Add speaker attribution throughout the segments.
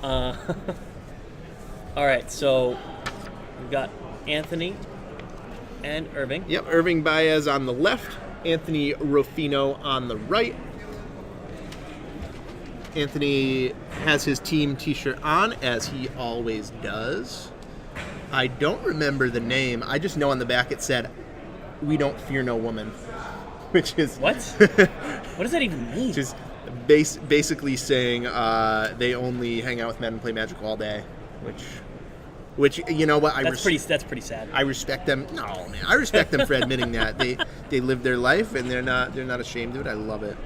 Speaker 1: All right, so we've got Anthony and Irving.
Speaker 2: Yep, Irving Baez on the left, Anthony Rofino on the right. Anthony has his team t-shirt on, as he always does. I don't remember the name. I just know on the back it said, "We don't fear no woman," which is...
Speaker 1: What? What does that even mean?
Speaker 2: Just basically saying they only hang out with men and play Magic all day, which you know what,
Speaker 1: That's pretty sad.
Speaker 2: I respect them. No, man, I respect them for admitting that they live their life and they're not ashamed of it. I love it.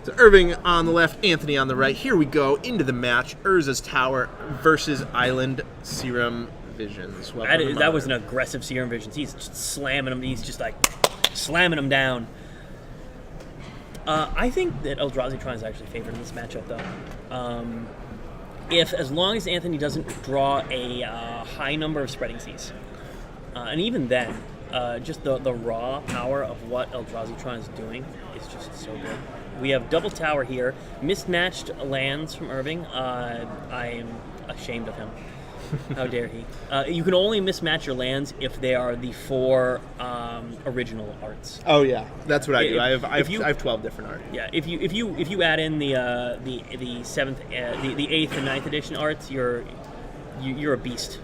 Speaker 2: So Irving on the left, Anthony on the right. Here we go into the match. Urza's Tower versus Island Serum Visions.
Speaker 1: That was an aggressive Serum Visions. He's just slamming him. He's just like slamming him down. I think that Eldrazi Tron is actually favored in this matchup, though. As long as Anthony doesn't draw a high number of Spreading Seas, and even then, just the raw power of what Eldrazi Tron is doing is just so good. We have double tower here, mismatched lands from Irving. I am ashamed of him. How dare he? You can only mismatch your lands if they are the 4 original arts.
Speaker 2: Oh yeah, that's what I do. I have 12 different art.
Speaker 1: Yeah, if you add in the 7th, the 8th and 9th edition arts, you're a beast.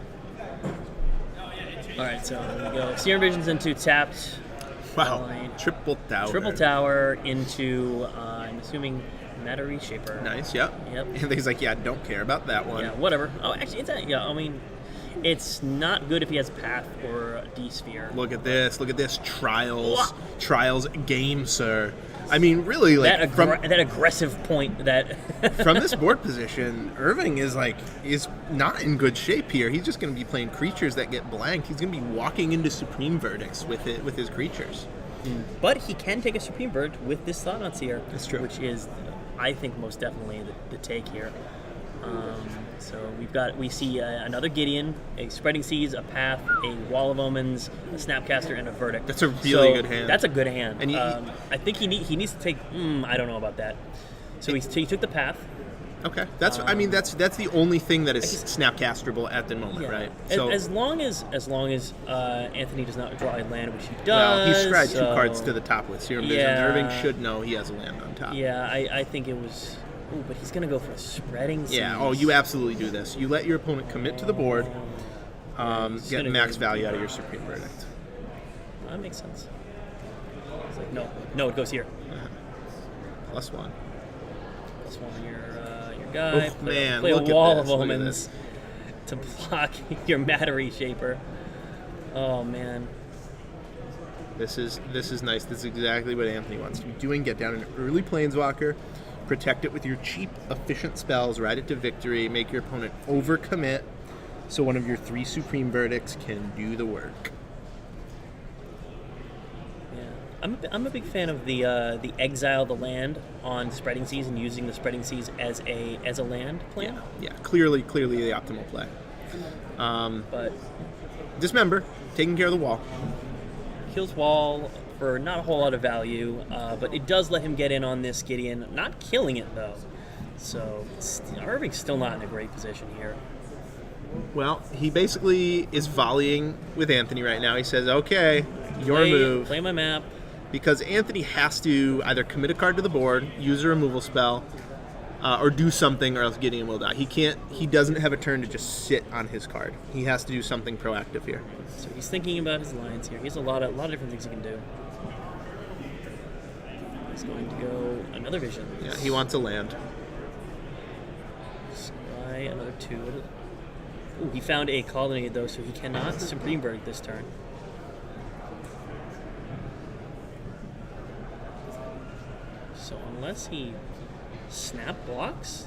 Speaker 1: All right, so there we go. Serum Visions into tapped.
Speaker 2: Wow, triple
Speaker 1: tower into I'm assuming Matter Reshaper.
Speaker 2: Nice, yep. And he's like, yeah, don't care about that one.
Speaker 1: Yeah, whatever. Oh, actually, I mean, it's not good if he has Path or D-Sphere.
Speaker 2: Look at this. Trials game, sir. I mean, really, like...
Speaker 1: that aggressive point that...
Speaker 2: From this board position, Irving is not in good shape here. He's just going to be playing creatures that get blanked. He's going to be walking into Supreme Verdicts with his creatures.
Speaker 1: But he can take a Supreme Verdict with this Thought on Seer.
Speaker 2: That's true.
Speaker 1: Which is, I think, most definitely the take here. So we see another Gideon, a Spreading Seas, a Path, a Wall of Omens, a Snapcaster, and a Verdict.
Speaker 2: That's a really good hand.
Speaker 1: That's a good hand. And I think he needs to take. I don't know about that. So he took the Path.
Speaker 2: Okay, that's the only thing that is Snapcasterable at the moment, right?
Speaker 1: So as long as Anthony does not draw a land, which he does.
Speaker 2: Well, he scried 2 cards to the top with Serum Visions. Irving should know he has a land on top.
Speaker 1: Yeah, I think it was. Ooh, but he's going to go for a Spreading Seas.
Speaker 2: Yeah, you absolutely do this. You let your opponent commit to the board, get max value out of your Supreme Verdict.
Speaker 1: That makes sense. It's like, no, it goes here.
Speaker 2: +1.
Speaker 1: +1 your guy.
Speaker 2: Oof, man,
Speaker 1: play
Speaker 2: look
Speaker 1: a Wall
Speaker 2: at
Speaker 1: of Omens to block your Matter Reshaper. Oh, man.
Speaker 2: This is nice. This is exactly what Anthony wants to be doing. Get down an early Planeswalker. Protect it with your cheap, efficient spells. Ride it to victory. Make your opponent overcommit so one of your 3 Supreme Verdicts can do the work.
Speaker 1: Yeah, I'm a big fan of the exile the land on Spreading Seas and using the Spreading Seas as a land plan.
Speaker 2: Yeah, clearly the optimal play.
Speaker 1: But
Speaker 2: dismember, taking care of the wall.
Speaker 1: Kills wall for not a whole lot of value, but it does let him get in on this Gideon. Not killing it, though. So Irving's still not in a great position here.
Speaker 2: Well, he basically is volleying with Anthony right now. He says, okay, your move.
Speaker 1: Play my map.
Speaker 2: Because Anthony has to either commit a card to the board, use a removal spell, or do something, or else Gideon will die. He doesn't have a turn to just sit on his card. He has to do something proactive here.
Speaker 1: So he's thinking about his lines here. He has a lot of different things he can do. He's going to go another Vision.
Speaker 2: Yeah, he wants a land.
Speaker 1: Buy another 2. Ooh, he found a Colonnade, though, so he cannot Supreme Verdict this turn. So unless he snaps,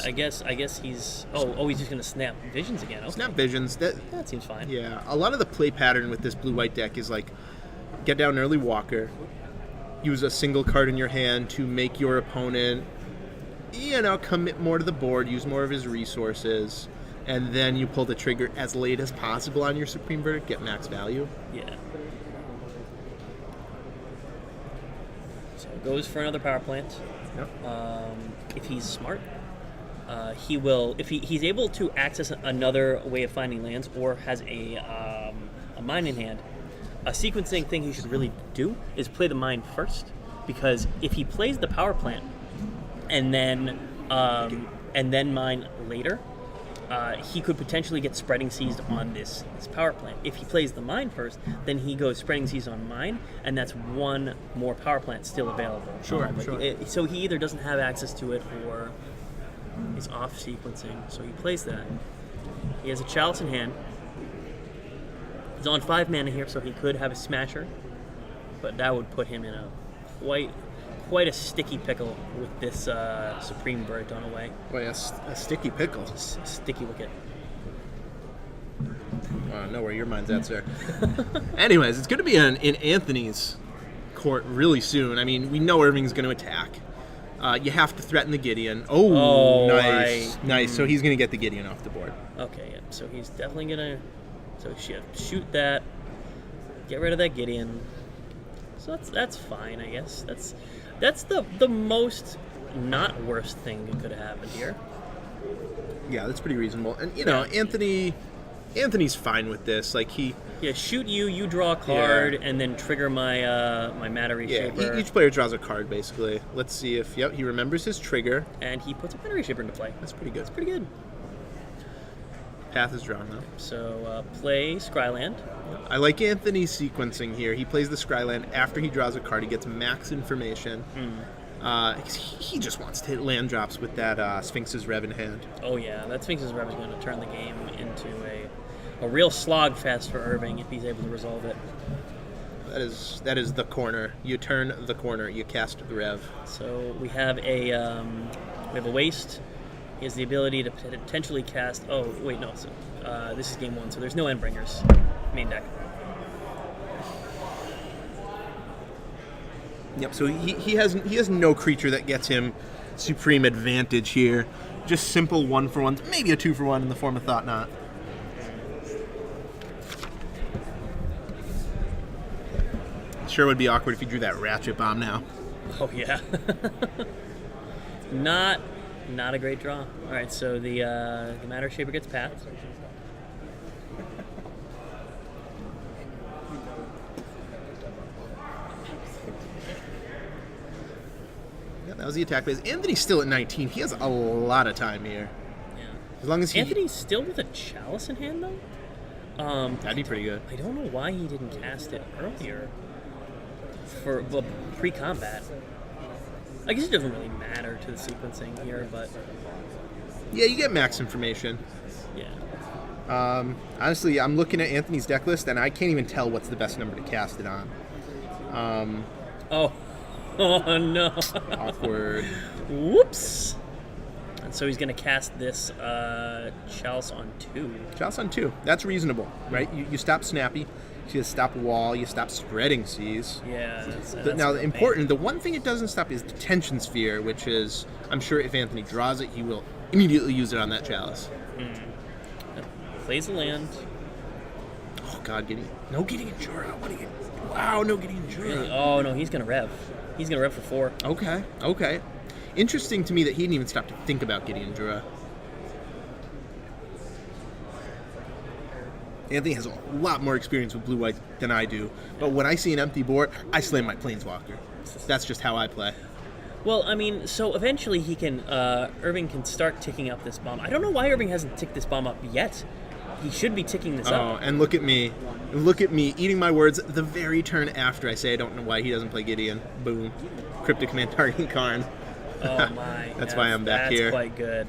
Speaker 1: I guess he's. He's just gonna snap Visions again. Okay.
Speaker 2: Snap Visions. That
Speaker 1: seems fine.
Speaker 2: Yeah, a lot of the play pattern with this blue-white deck is like, get down an early Walker, use a single card in your hand to make your opponent, commit more to the board, use more of his resources, and then you pull the trigger as late as possible on your Supreme Verdict, get max value.
Speaker 1: Yeah. So it goes for another power plant.
Speaker 2: Yep.
Speaker 1: If he's smart, he will. If he's able to access another way of finding lands or has a mine in hand, a sequencing thing he should really do is play the mine first, because if he plays the power plant and then mine later, he could potentially get spreading seized on this power plant. If he plays the mine first, then he goes spreading seized on mine, and that's one more power plant still available.
Speaker 2: Sure.
Speaker 1: So he either doesn't have access to it or is off sequencing. So he plays that. He has a chalice in hand. He's on 5 mana here, so he could have a smasher, but that would put him in a quite a sticky pickle with this Supreme Verdict on the way.
Speaker 2: Boy, a sticky pickle.
Speaker 1: Sticky wicket.
Speaker 2: I know where your mind's at, sir. Anyways, it's going to be in Anthony's court really soon. I mean, we know Irving's going to attack. You have to threaten the Gideon. Oh, nice. So he's going to get the Gideon off the board.
Speaker 1: Okay, yeah. So he's definitely going to... So shoot that. Get rid of that Gideon. So that's fine, I guess. That's the most not worst thing that could have happened here.
Speaker 2: Yeah, that's pretty reasonable. And Anthony's fine with this. Like
Speaker 1: shoot you draw a card, and then trigger my my Matter Reshaper.
Speaker 2: Yeah, each player draws a card basically. Let's see if he remembers his trigger.
Speaker 1: And he puts a Matter Reshaper into play.
Speaker 2: That's pretty good.
Speaker 1: That's pretty good.
Speaker 2: Path is drawn though.
Speaker 1: So play Scryland.
Speaker 2: I like Anthony's sequencing here. He plays the Scryland after he draws a card. He gets max information. He just wants to hit land drops with that Sphinx's Rev in hand.
Speaker 1: Oh yeah, that Sphinx's Rev is going to turn the game into a real slogfest for Irving if he's able to resolve it.
Speaker 2: That is the corner. You turn the corner. You cast the Rev.
Speaker 1: So we have a waste. He has the ability to potentially cast. Oh wait, no. So, this is game 1, so there's no Endbringers. Main deck.
Speaker 2: Yep. So he has no creature that gets him supreme advantage here. Just simple 1-for-1s, maybe a 2-for-1 in the form of Thought Knot. Sure would be awkward if you drew that Ratchet Bomb now.
Speaker 1: Oh yeah. Not a great draw. All right, so the Matter Shaper gets pathed.
Speaker 2: Yeah, that was the attack base. Anthony's still at 19. He has a lot of time here.
Speaker 1: Yeah.
Speaker 2: As long as
Speaker 1: Anthony's still with a Chalice in hand though.
Speaker 2: That'd be pretty good.
Speaker 1: I don't know why he didn't cast it earlier for pre-combat. I guess it doesn't really matter to the sequencing here, but
Speaker 2: yeah, you get max information.
Speaker 1: Yeah.
Speaker 2: Honestly, I'm looking at Anthony's deck list, and I can't even tell what's the best number to cast it on.
Speaker 1: Oh no.
Speaker 2: Awkward.
Speaker 1: Whoops. And so he's going to cast this Chalice on 2.
Speaker 2: Chalice on 2. That's reasonable, right? You stop Snappy. You stop Wall. You stop Spreading Seas.
Speaker 1: Yeah. That's
Speaker 2: now, the one thing it doesn't stop is Detention Sphere, which is, I'm sure if Anthony draws it, he will immediately use it on that Chalice.
Speaker 1: Plays the land.
Speaker 2: Oh, God, no Gideon Jura. Wow, no Gideon Jura.
Speaker 1: Really? Oh, no, he's going to rev. He's going to rev for 4.
Speaker 2: Okay. Interesting to me that he didn't even stop to think about Gideon Jura. Anthony has a lot more experience with blue-white than I do, but when I see an empty board, I slam my Planeswalker. That's just how I play.
Speaker 1: Well, I mean, so eventually he can, Irving can start ticking up this bomb. I don't know why Irving hasn't ticked this bomb up yet. He should be ticking this up.
Speaker 2: Oh, and look at me eating my words the very turn after I say I don't know why he doesn't play Gideon. Boom. Cryptic Command targeting Karn.
Speaker 1: Oh my.
Speaker 2: That's why I'm back here.
Speaker 1: That's quite good.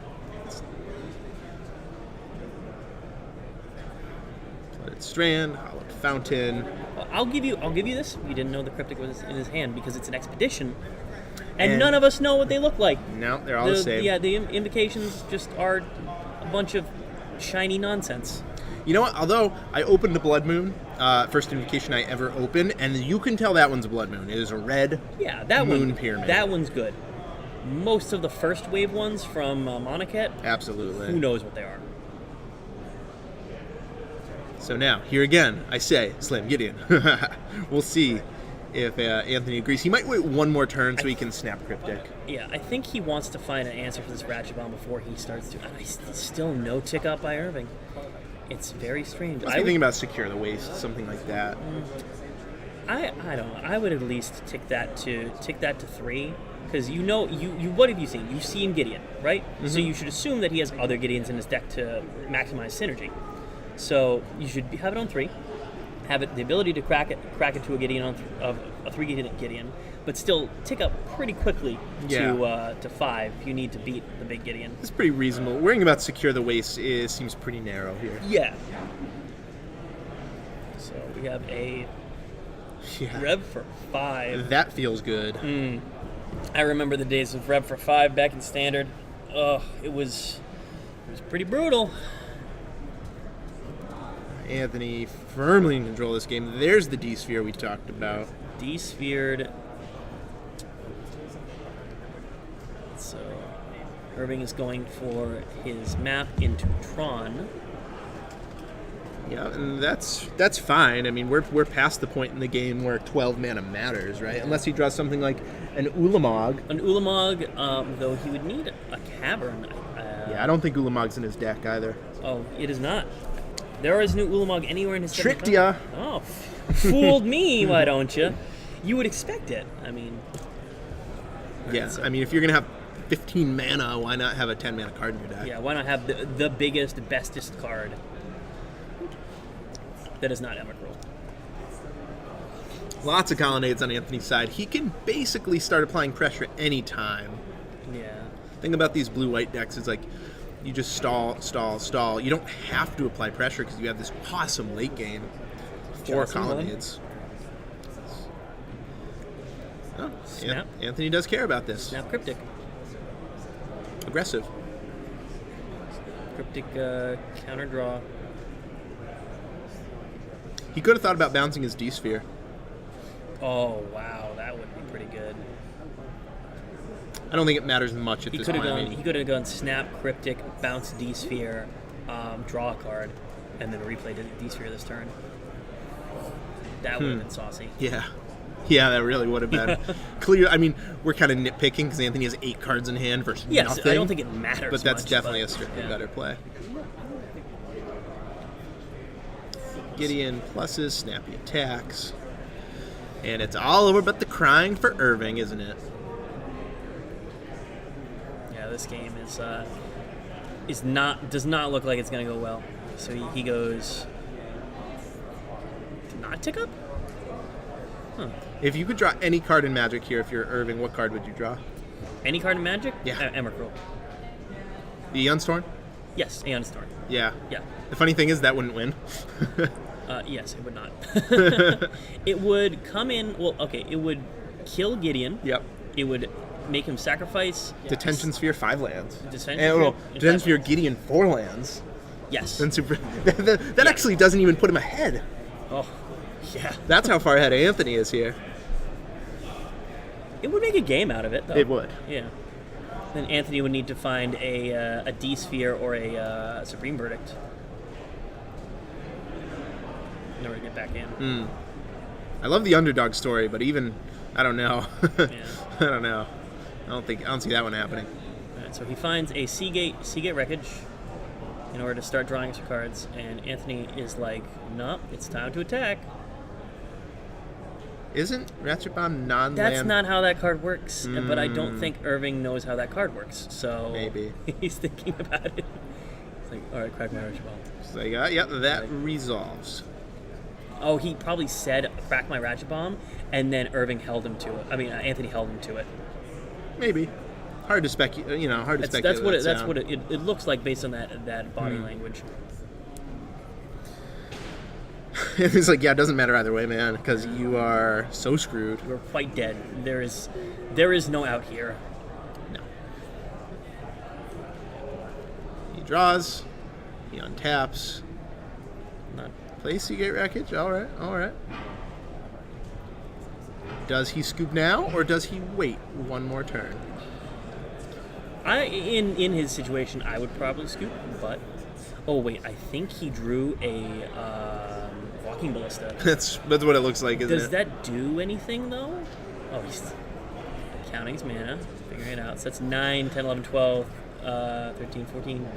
Speaker 2: Flooded Strand, Hollowed Fountain.
Speaker 1: I'll give you this. You didn't know the Cryptic was in his hand because it's an expedition. And none of us know what they look like.
Speaker 2: No, they're all the same.
Speaker 1: Yeah, the invocations just are a bunch of shiny nonsense.
Speaker 2: You know what? Although I opened a Blood Moon, first invocation I ever opened, and you can tell that one's a Blood Moon. It is a red moon pyramid.
Speaker 1: That one's good. Most of the first wave ones from Monaket,
Speaker 2: absolutely.
Speaker 1: Who knows what they are?
Speaker 2: So now, here again, I say, Slam Gideon. We'll see if Anthony agrees. He might wait one more turn so he can snap Cryptic.
Speaker 1: Yeah, I think he wants to find an answer for this Ratchet Bomb before he starts to... Still no tick up by Irving. It's very strange.
Speaker 2: I was thinking about Secure the Waste, something like that.
Speaker 1: I don't know. I would at least tick that to 3, because you what have you seen? You've seen Gideon, right? Mm-hmm. So you should assume that he has other Gideons in his deck to maximize synergy. So you should have it on 3, have it the ability to crack it to a Gideon of a 3 Gideon, but still tick up pretty quickly to 5 if you need to beat the big Gideon.
Speaker 2: It's pretty reasonable. Worrying about Secure the Waste seems pretty narrow here.
Speaker 1: Yeah. So we have a Rev for 5.
Speaker 2: That feels good.
Speaker 1: I remember the days of Rev for 5 back in Standard. Oh, it was pretty brutal.
Speaker 2: Anthony firmly in control of this game. There's the D-Sphere we talked about.
Speaker 1: D-Sphered. So Irving is going for his map into Tron.
Speaker 2: Yeah, and that's fine. I mean, we're past the point in the game where 12 mana matters, right? Unless he draws something like an Ulamog.
Speaker 1: An Ulamog, though he would need a Cavern.
Speaker 2: Yeah, I don't think Ulamog's in his deck either.
Speaker 1: Oh, it is not. There is no Ulamog anywhere in his deck.
Speaker 2: Tricked ya.
Speaker 1: Oh, fooled me, why don't you? You would expect it. I mean...
Speaker 2: Yeah, I mean, if you're going to have 15 mana, why not have a 10 mana card in your deck?
Speaker 1: Yeah, why not have the biggest, bestest card that is not Emrakul?
Speaker 2: Lots of colonnades on Anthony's side. He can basically start applying pressure any time.
Speaker 1: Yeah.
Speaker 2: The thing about these blue-white decks is, like, you just stall. You don't have to apply pressure because you have this awesome late game. 4 colonnades. Oh,
Speaker 1: Snap.
Speaker 2: Anthony does care about this.
Speaker 1: Snap Cryptic.
Speaker 2: Aggressive.
Speaker 1: Cryptic counter draw.
Speaker 2: He could have thought about bouncing his D-Sphere.
Speaker 1: Oh, wow. That would be pretty good.
Speaker 2: I don't think it matters much at this point.
Speaker 1: He could have gone snap Cryptic, bounce D-Sphere, draw a card, and then replay D-Sphere this turn. That would have been saucy.
Speaker 2: Yeah, that really would have been. Clear. I mean, we're kind of nitpicking because Anthony has 8 cards in hand versus nothing.
Speaker 1: I don't think it matters
Speaker 2: but that's
Speaker 1: much,
Speaker 2: definitely a strictly better play. Gideon pluses, snappy attacks. And it's all over but the crying for Irving, isn't it?
Speaker 1: Yeah, this game does not look like it's going to go well. So he goes... Not tick up? Huh.
Speaker 2: If you could draw any card in Magic here, if you're Irving, what card would you draw?
Speaker 1: Any card in Magic?
Speaker 2: Yeah.
Speaker 1: Emrakul.
Speaker 2: The Aeon Storm?
Speaker 1: Yes, Aeon Storm.
Speaker 2: Yeah.
Speaker 1: Yeah.
Speaker 2: The funny thing is that wouldn't win.
Speaker 1: Yes, it would not. It would come in... Well, okay, it would kill Gideon.
Speaker 2: Yep.
Speaker 1: It would make him sacrifice...
Speaker 2: Detention Sphere, 5 lands.
Speaker 1: Detention
Speaker 2: Sphere, Gideon, 4 lands.
Speaker 1: Yes.
Speaker 2: Then that actually doesn't even put him ahead.
Speaker 1: Oh, yeah.
Speaker 2: That's how far ahead Anthony is here.
Speaker 1: It would make a game out of it, though.
Speaker 2: It would.
Speaker 1: Yeah. Then Anthony would need to find a D-Sphere or a Supreme Verdict in order to get back in.
Speaker 2: I love the underdog story, but even... I don't know.
Speaker 1: Yeah.
Speaker 2: I don't know. I don't see that one happening.
Speaker 1: All right, so he finds a Seagate Wreckage in order to start drawing some cards, and Anthony is like, "Nope, it's time to attack."
Speaker 2: Isn't Ratchet Bomb non-land?
Speaker 1: That's not how that card works, but I don't think Irving knows how that card works, so
Speaker 2: maybe
Speaker 1: he's thinking about it. It's like, all right, crack my Ratchet Bomb.
Speaker 2: It's like, yeah, that resolves.
Speaker 1: Oh, he probably said, "Crack my Ratchet Bomb," and then Irving held him to it. I mean, Anthony held him to it.
Speaker 2: Maybe. Hard to speculate. Hard to speculate.
Speaker 1: That's what it looks like based on that body language.
Speaker 2: It's like, yeah, it doesn't matter either way, man, because you are so screwed.
Speaker 1: You're quite dead. There is no out here.
Speaker 2: No. He draws. He untaps.
Speaker 1: Not
Speaker 2: Play Seagate Wreckage. All right. Does he scoop now, or does he wait one more turn?
Speaker 1: In his situation, I would probably scoop, but... Oh, wait, I think he drew a Shocking Ballista.
Speaker 2: That's what it looks like, isn't
Speaker 1: Does
Speaker 2: it?
Speaker 1: that do anything, though? Oh, he's counting his mana, figuring it out. So that's 9, 10, 11, 12, 13, 14,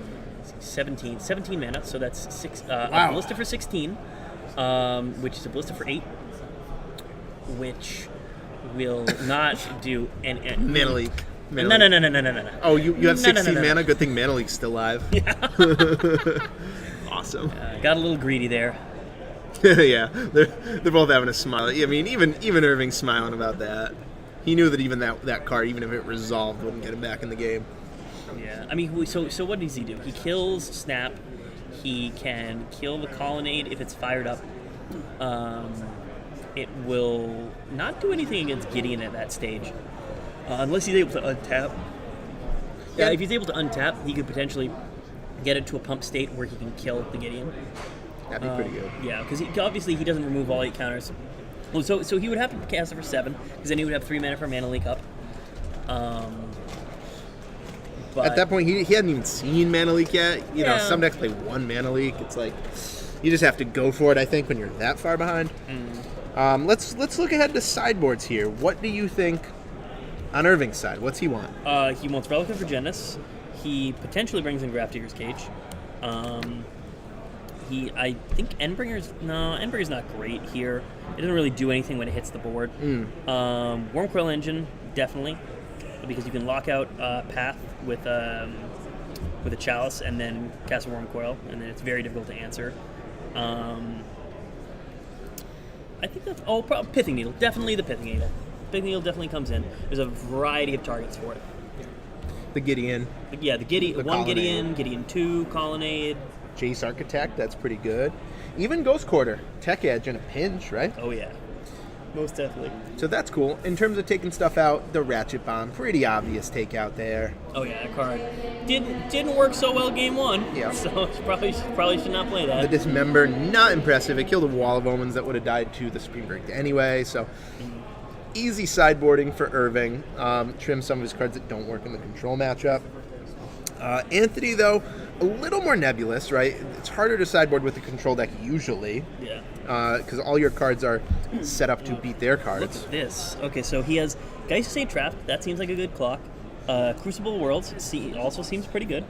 Speaker 1: 17. 17 mana, so that's a Ballista for 16, which is a Ballista for 8, which will not do an
Speaker 2: Mana Leak.
Speaker 1: No.
Speaker 2: Oh, you have 16
Speaker 1: No.
Speaker 2: mana? Good thing Mana Leak's still alive.
Speaker 1: Yeah.
Speaker 2: Awesome.
Speaker 1: Got a little greedy there.
Speaker 2: Yeah, they're both having a smile. I mean, even Irving's smiling about that. He knew that even that card, even if it resolved, wouldn't get him back in the game.
Speaker 1: Yeah, I mean, so what does he do? He kills Snap. He can kill the Colonnade if it's fired up. It will not do anything against Gideon at that stage, unless he's able to untap. Yeah, if he's able to untap, he could potentially get it to a pump state where he can kill the Gideon.
Speaker 2: That'd be pretty good.
Speaker 1: Yeah, because obviously he doesn't remove all 8 counters. Well, so he would have to cast it for 7, because then he would have 3 mana for Mana Leak up. But
Speaker 2: At that point, he hadn't even seen Mana Leak yet. You know,
Speaker 1: Yeah.
Speaker 2: some decks play 1 Mana Leak. It's like, you just have to go for it, I think, when you're that far behind. Let's look ahead to sideboards here. What do you think on Irving's side? What's he want?
Speaker 1: He wants Relic of Virginis. He potentially brings in Grafdigger's Cage. I think Endbringer's not great here. It doesn't really do anything when it hits the board. Wormcoil Engine, definitely, because you can lock out Path with a Chalice and then cast a Wormcoil, and then it's very difficult to answer. I think that's Pithing Needle, definitely the Pithing Needle. Pithing Needle definitely comes in. There's a variety of targets for it.
Speaker 2: The Gideon.
Speaker 1: The Gideon,
Speaker 2: The
Speaker 1: one
Speaker 2: Colonnade.
Speaker 1: Gideon 2, Colonnade.
Speaker 2: Jace Architect, that's pretty good. Even Ghost Quarter, Tech Edge in a pinch, right?
Speaker 1: Oh yeah, most definitely.
Speaker 2: So that's cool. In terms of taking stuff out, the Ratchet Bomb, pretty obvious takeout there.
Speaker 1: Oh yeah, that card didn't work so well game 1.
Speaker 2: Yeah.
Speaker 1: So probably should not play
Speaker 2: The
Speaker 1: that.
Speaker 2: Dismember, not impressive. It killed a wall of omens that would have died to the Supreme Verdict anyway, so easy sideboarding for Irving. Trim some of his cards that don't work in the control matchup. Anthony, though, a little more nebulous, right? It's harder to sideboard with the control deck usually,
Speaker 1: Yeah.
Speaker 2: because all your cards are set up to beat their
Speaker 1: Look
Speaker 2: cards.
Speaker 1: at this. Okay, so he has Geist State Trap. That seems like a good clock. Crucible of Worlds also seems pretty good.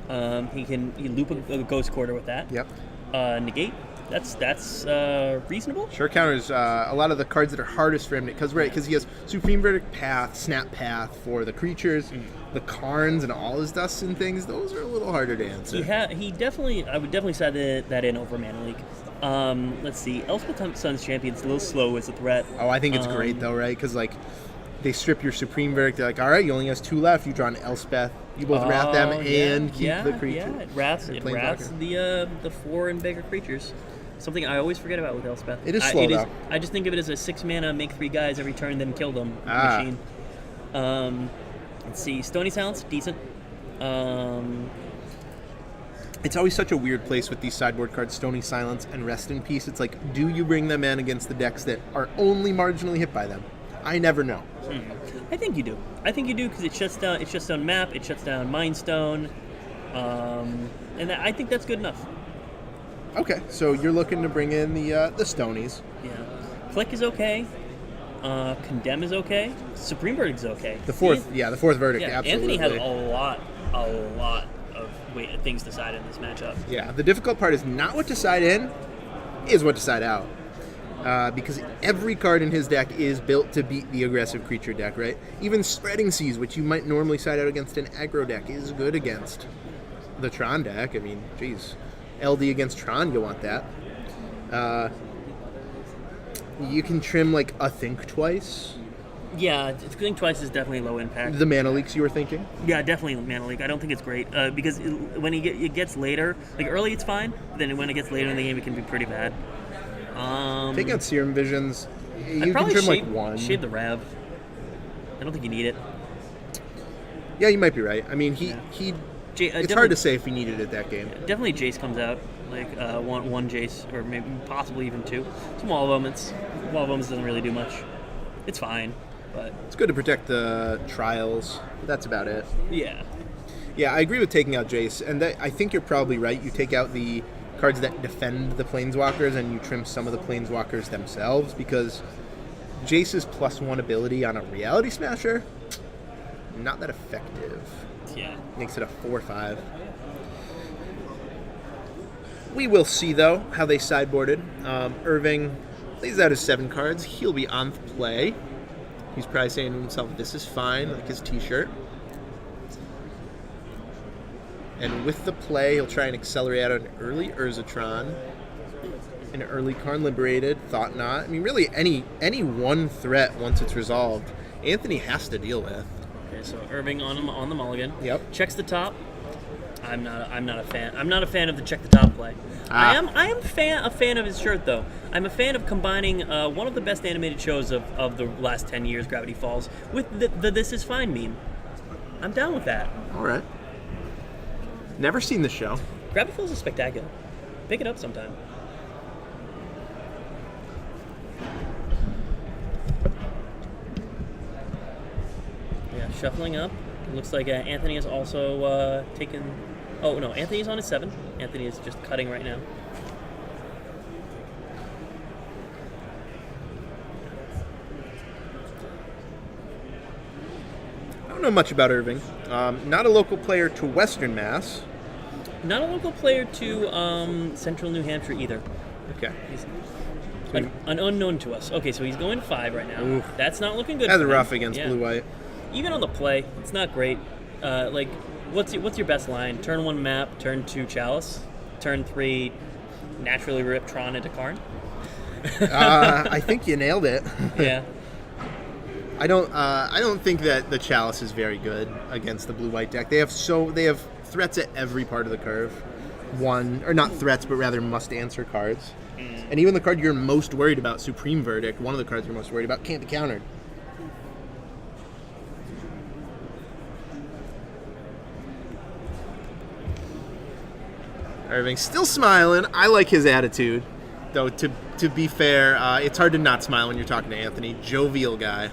Speaker 1: He loop a Ghost Quarter with that.
Speaker 2: Yep.
Speaker 1: Negate. That's reasonable.
Speaker 2: Sure counters a lot of the cards that are hardest for him, because he has Supreme Verdict Path, Snap Path for the creatures, the Karns and all his dusts and things. Those are a little harder to answer.
Speaker 1: He definitely. I would definitely side that in over Mana Leak. Let's see. Elspeth Sun's Champion's a little slow as a threat.
Speaker 2: Oh, I think it's great though, right? Because like they strip your Supreme Verdict. They're like, all right, you only has 2 left. You draw an Elspeth. You both wrath them and keep the creature.
Speaker 1: Yeah, it wraths the 4 and bigger creatures. Something I always forget about with Elspeth.
Speaker 2: It is slow, though.
Speaker 1: I just think of it as a 6 mana, make 3 guys every turn, then kill them machine. Let's see. Stony Silence, decent.
Speaker 2: It's always such a weird place with these sideboard cards, Stony Silence and Rest in Peace. It's like, do you bring them in against the decks that are only marginally hit by them? I never know.
Speaker 1: I think you do. Because it shuts down Map, it shuts down Mind Stone, and I think that's good enough.
Speaker 2: Okay, so you're looking to bring in the Stonies.
Speaker 1: Yeah. Flick is okay. Condemn is okay. Supreme Verdict is okay.
Speaker 2: The fourth verdict,
Speaker 1: Yeah,
Speaker 2: absolutely.
Speaker 1: Anthony has a lot of things to side in this matchup.
Speaker 2: Yeah, the difficult part is not what to side in, is what to side out. Because every card in his deck is built to beat the aggressive creature deck, right? Even Spreading Seas, which you might normally side out against an aggro deck, is good against the Tron deck. I mean, geez. LD against Tron, you want that. You can trim like a Think Twice.
Speaker 1: Yeah, Think Twice is definitely low impact.
Speaker 2: The Mana Leaks you were thinking?
Speaker 1: Yeah, definitely Mana Leak. I don't think it's great because when it gets later, like early it's fine, then when it gets later in the game it can be pretty bad.
Speaker 2: Take out Serum Visions. You can
Speaker 1: probably
Speaker 2: trim like 1.
Speaker 1: Shade the Rev. I don't think you need it.
Speaker 2: Yeah, you might be right. I mean, it's hard to say if he needed it that game.
Speaker 1: Definitely Jace comes out, like one Jace, or maybe possibly even 2. Some Wall of Omens. Wall of Omens doesn't really do much. It's fine, but
Speaker 2: It's good to protect the trials. That's about it.
Speaker 1: yeah.
Speaker 2: Yeah, I agree with taking out Jace, and I think you're probably right. You take out the cards that defend the Planeswalkers, and you trim some of the Planeswalkers themselves, because Jace's +1 ability on a Reality Smasher, not that effective.
Speaker 1: Yeah.
Speaker 2: Makes it a 4/5. We will see, though, how they sideboarded. Irving lays out his 7 cards. He'll be on play. He's probably saying to himself, this is fine, like his t-shirt. And with the play, he'll try and accelerate out an early Urzatron, an early Karn Liberated, Thought Knot. I mean, really, any one threat, once it's resolved, Anthony has to deal with.
Speaker 1: Okay, so Irving on the mulligan.
Speaker 2: Yep.
Speaker 1: Checks the top. I'm not a fan. I'm not a fan of the check the top play. I am a fan of his shirt, though. I'm a fan of combining one of the best animated shows of the last 10 years, Gravity Falls, with the This Is Fine meme. I'm down with that.
Speaker 2: All right. Never seen the show.
Speaker 1: Gravity Falls is spectacular. Pick it up sometime. Yeah, shuffling up. It looks like Anthony is also taken... Oh, no, Anthony's on his 7. Anthony is just cutting right now.
Speaker 2: I don't know much about Irving. Not a local player to Western Mass.
Speaker 1: Not a local player to Central New Hampshire either.
Speaker 2: Okay.
Speaker 1: He's an unknown to us. Okay, so he's going 5 right now.
Speaker 2: Oof.
Speaker 1: That's not looking good.
Speaker 2: That's
Speaker 1: for him.
Speaker 2: rough against
Speaker 1: Yeah.
Speaker 2: blue-white.
Speaker 1: Even on the play, it's not great. What's your best line? Turn 1 map, turn 2 Chalice, turn 3 naturally rip Tron into Karn.
Speaker 2: I think you nailed it.
Speaker 1: Yeah.
Speaker 2: I don't think that the Chalice is very good against the blue-white deck. They have threats at every part of the curve. Not threats, but rather must-answer cards. And even the card you're most worried about, Supreme Verdict, one of the cards you're most worried about, can't be countered. Irving's still smiling. I like his attitude. Though, to be fair, it's hard to not smile when you're talking to Anthony. Jovial guy.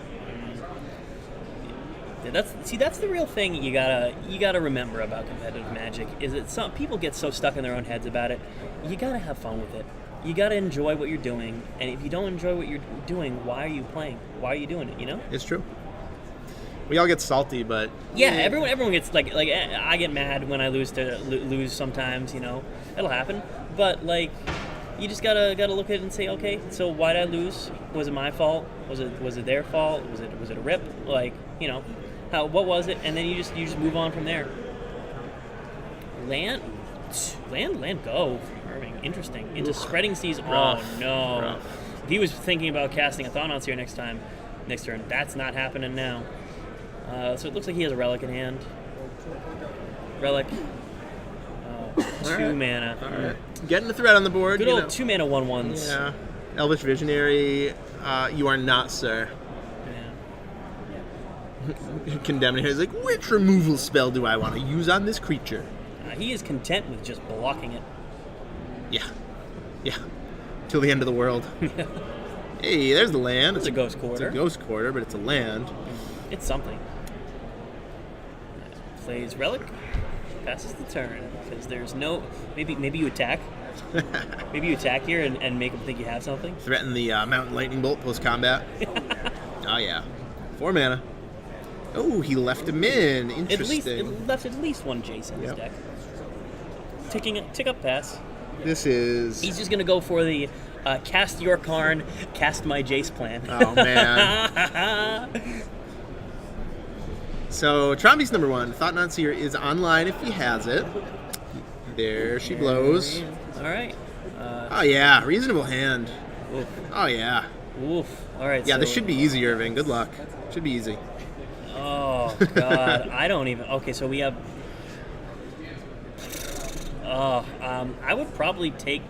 Speaker 1: Yeah, that's the real thing you gotta remember about competitive Magic, is that some people get so stuck in their own heads about it. You gotta have fun with it. You gotta enjoy what you're doing, and if you don't enjoy what you're doing, why are you playing? Why are you doing it? You know?
Speaker 2: It's true. We all get salty, but
Speaker 1: yeah, everyone gets like I get mad when I lose sometimes. You know, it'll happen. But like, you just gotta look at it and say, okay, so why did I lose? Was it my fault? Was it their fault? Was it a rip? Like, you know, what was it? And then you just move on from there. Land go from Irving. Interesting. Into Spreading Seas.
Speaker 2: Rough.
Speaker 1: Oh no.
Speaker 2: Rough.
Speaker 1: If he was thinking about casting a Thought Knot here next turn, that's not happening now. So it looks like he has a Relic in hand. Relic. 2 mana.
Speaker 2: All right. Getting the threat on the board.
Speaker 1: Good old 2 mana 1/1s.
Speaker 2: Yeah. Elvish Visionary. You are not, sir.
Speaker 1: Yeah.
Speaker 2: Condemned here is like, which removal spell do I want to use on this creature?
Speaker 1: He is content with just blocking it.
Speaker 2: Yeah. Till the end of the world. Hey, there's the land.
Speaker 1: It's a Ghost Quarter.
Speaker 2: It's a Ghost Quarter, but it's a land.
Speaker 1: It's something. Plays Relic. Passes the turn. Because there's no... Maybe you attack. Maybe you attack here and make them think you have something.
Speaker 2: Threaten the Mountain Lightning Bolt post-combat. Oh, yeah. 4 mana. Oh, he left him in. Interesting.
Speaker 1: It left at least one Jace in his deck. Tick up pass.
Speaker 2: This is...
Speaker 1: He's just going to go for the cast your Karn, cast my Jace plan.
Speaker 2: Oh, man. So, Tromby's number 1. Thought Knot Seer is online if he has it. There she blows.
Speaker 1: All right.
Speaker 2: Oh, yeah. Reasonable hand.
Speaker 1: Oof.
Speaker 2: Oh, yeah.
Speaker 1: Oof. All right.
Speaker 2: Yeah,
Speaker 1: so,
Speaker 2: this should be easy, Irving. Good luck. Should be easy.
Speaker 1: Oh, God. I don't even... Okay, so we have... I would probably take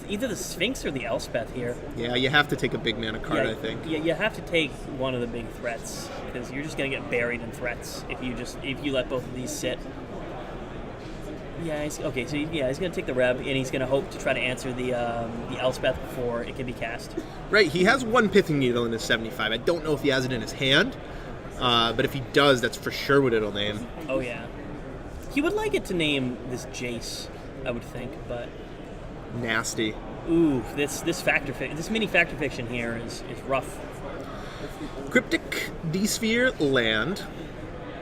Speaker 1: either the Sphinx or the Elspeth here.
Speaker 2: Yeah, you have to take a big mana card, I think.
Speaker 1: Yeah, you have to take one of the big threats, because you're just going to get buried in threats if you let both of these sit. Yeah, he's going to take the Reb, and he's going to hope to try to answer the Elspeth before it can be cast.
Speaker 2: Right, he has 1 Pithing Needle in his 75. I don't know if he has it in his hand, but if he does, that's for sure what it'll name.
Speaker 1: Oh, yeah. He would like it to name this Jace, I would think, but
Speaker 2: Nasty.
Speaker 1: ooh, this mini factor fiction here is rough.
Speaker 2: Cryptic D-Sphere land.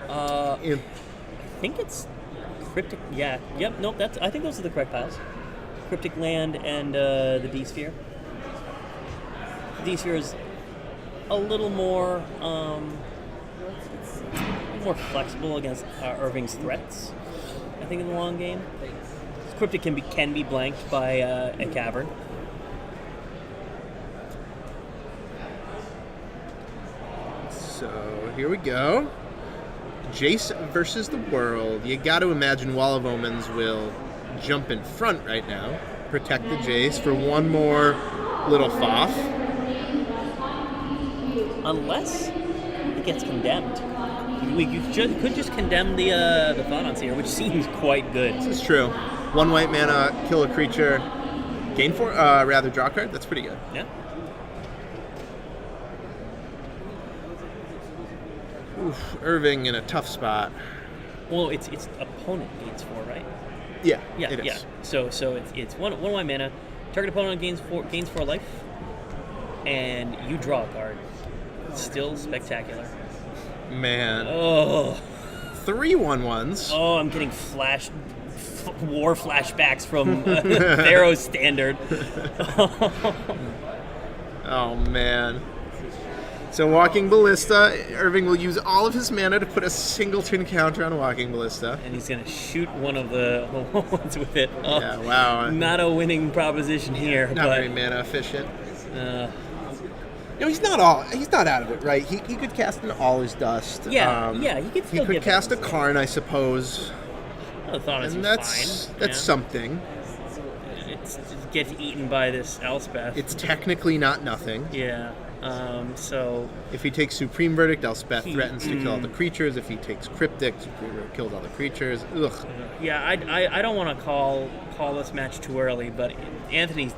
Speaker 1: I think it's cryptic. Yeah. Yep. Nope. I think those are the correct piles. Cryptic land and the D sphere. D sphere is a little more flexible against Irving's threats. I think in the long game, cryptic can be blanked by a cavern.
Speaker 2: So here we go. Jace versus the world. You got to imagine Wall of Omens will jump in front right now, protect the Jace for one more little foff.
Speaker 1: Unless it gets condemned. We could just condemn the Thonons here, which seems quite good.
Speaker 2: This is true. 1 white mana, kill a creature, draw a card. That's pretty good.
Speaker 1: Yeah.
Speaker 2: Oof, Irving in a tough spot.
Speaker 1: Well, it's opponent gains 4, right?
Speaker 2: Yeah,
Speaker 1: Yeah,
Speaker 2: it is.
Speaker 1: yeah. So it's one white mana. Target opponent gains 4 life, and you draw a card. It's still spectacular.
Speaker 2: Man.
Speaker 1: Oh,
Speaker 2: 3 1/1s.
Speaker 1: oh, I'm getting war flashbacks from Pharaoh's Standard.
Speaker 2: Oh, man. So Walking Ballista, Irving will use all of his mana to put a singleton counter on Walking Ballista.
Speaker 1: And he's gonna shoot one of the ones with it. Oh,
Speaker 2: Yeah, wow.
Speaker 1: Not a winning proposition here.
Speaker 2: Not
Speaker 1: but,
Speaker 2: very mana efficient.
Speaker 1: Uh,
Speaker 2: He's not out of it, right? He could cast an All Is Dust.
Speaker 1: yeah, he could still
Speaker 2: He could
Speaker 1: get
Speaker 2: cast a
Speaker 1: those.
Speaker 2: Karn, I suppose.
Speaker 1: I thought it
Speaker 2: And
Speaker 1: was fine.
Speaker 2: that's something.
Speaker 1: It gets eaten by this Elspeth.
Speaker 2: It's technically not nothing.
Speaker 1: Yeah. So
Speaker 2: If he takes Supreme Verdict, Elspeth threatens to kill all the creatures. If he takes Cryptic, Supreme Verdict kills all the creatures. Ugh.
Speaker 1: yeah, I don't want to call this match too early, but Anthony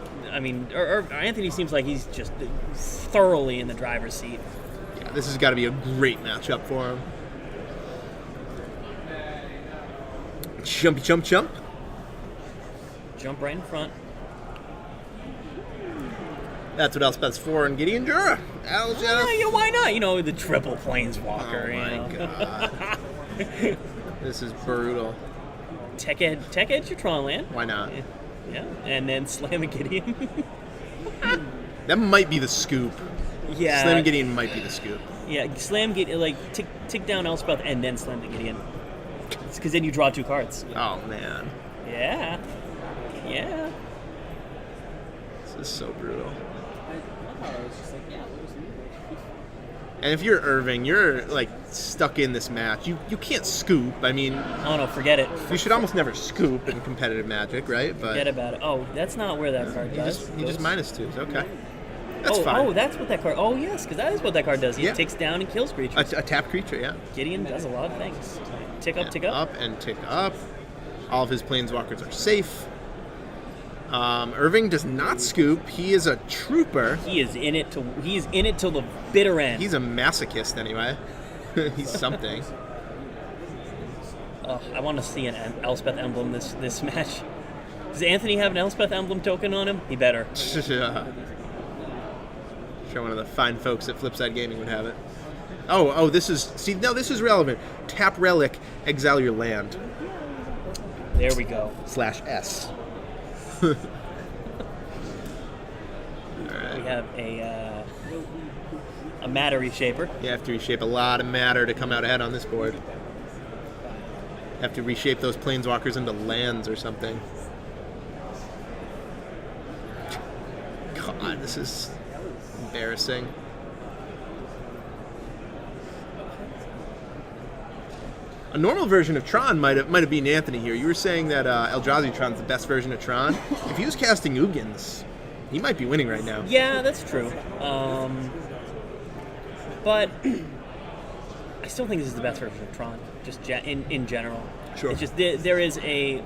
Speaker 1: seems like he's just thoroughly in the driver's seat.
Speaker 2: Yeah, this has got to be a great matchup for him. Jump.
Speaker 1: Jump right in front.
Speaker 2: That's what Elspeth's for in Gideon Jura.
Speaker 1: Yeah, why not? The triple planeswalker.
Speaker 2: Oh my god. This is brutal.
Speaker 1: Tech Edge your Tron land.
Speaker 2: Why not?
Speaker 1: Yeah, and then Slam a Gideon.
Speaker 2: That might be the scoop.
Speaker 1: Yeah.
Speaker 2: Slam Gideon might be the scoop.
Speaker 1: Yeah, Slam Gideon, tick down Elspeth and then Slam the Gideon. Because then you draw 2 cards.
Speaker 2: Oh man.
Speaker 1: Yeah.
Speaker 2: This is so brutal. And if you're Irving, you're stuck in this match. You can't scoop. I mean,
Speaker 1: Oh no, forget it.
Speaker 2: you should almost never scoop in competitive Magic, right? But
Speaker 1: Forget about it. Oh, that's not where that card does.
Speaker 2: you just -2s. Okay, that's fine.
Speaker 1: Oh, that's what that card. Oh yes, because that is what that card does. It
Speaker 2: Yeah.
Speaker 1: takes down and kills creatures.
Speaker 2: A tap creature, yeah.
Speaker 1: Gideon does a lot of things. Tick up, tick
Speaker 2: Yeah,
Speaker 1: up.
Speaker 2: up and tick up. All of his planeswalkers are safe. Irving does not scoop. He is a trooper.
Speaker 1: He is in it till the bitter end.
Speaker 2: He's a masochist anyway. He's something.
Speaker 1: I want to see an Elspeth emblem this match. Does Anthony have an Elspeth emblem token on him? He better.
Speaker 2: Sure, one of the fine folks at Flipside Gaming would have it. Oh, this is relevant. Tap relic, exile your land.
Speaker 1: There we go.
Speaker 2: /S.
Speaker 1: We have a matter reshaper.
Speaker 2: You have to reshape a lot of matter to come out ahead on this board. Have to reshape those planeswalkers into lands or something. God, this is embarrassing. A normal version of Tron might have been Anthony here. You were saying that Eldrazi Tron's the best version of Tron. If he was casting Ugins, he might be winning right now.
Speaker 1: Yeah, that's true. But I still think this is the best version of Tron, just in general.
Speaker 2: Sure.
Speaker 1: It's just there is a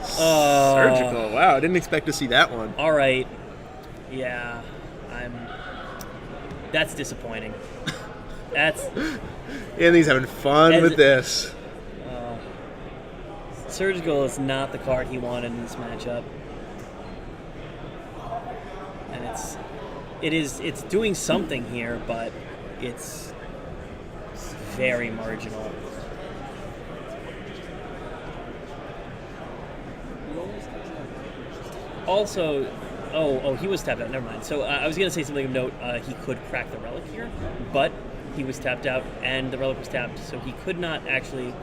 Speaker 2: Surgical. Wow, I didn't expect to see that one.
Speaker 1: All right. Yeah, that's disappointing. That's
Speaker 2: Anthony's having fun with this.
Speaker 1: Surgical is not the card he wanted in this matchup, and it's doing something here, but it's very marginal. Also, he was tapped out. Never mind. So I was gonna say something of note. He could crack the relic here, but he was tapped out, and the relic was tapped, so he could not actually.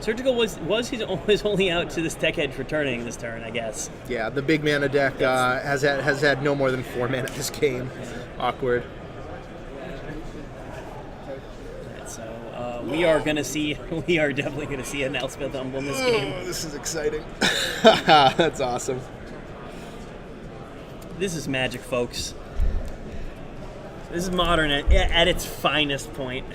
Speaker 1: Surgical was his only out to this deck edge returning this turn, I guess.
Speaker 2: Yeah, the big mana deck has had no more than 4 mana this game.
Speaker 1: Yeah.
Speaker 2: Awkward.
Speaker 1: Right, so we are definitely gonna see an Elspeth Umble in this game.
Speaker 2: This is exciting. That's awesome.
Speaker 1: This is Magic, folks. This is Modern at its finest point.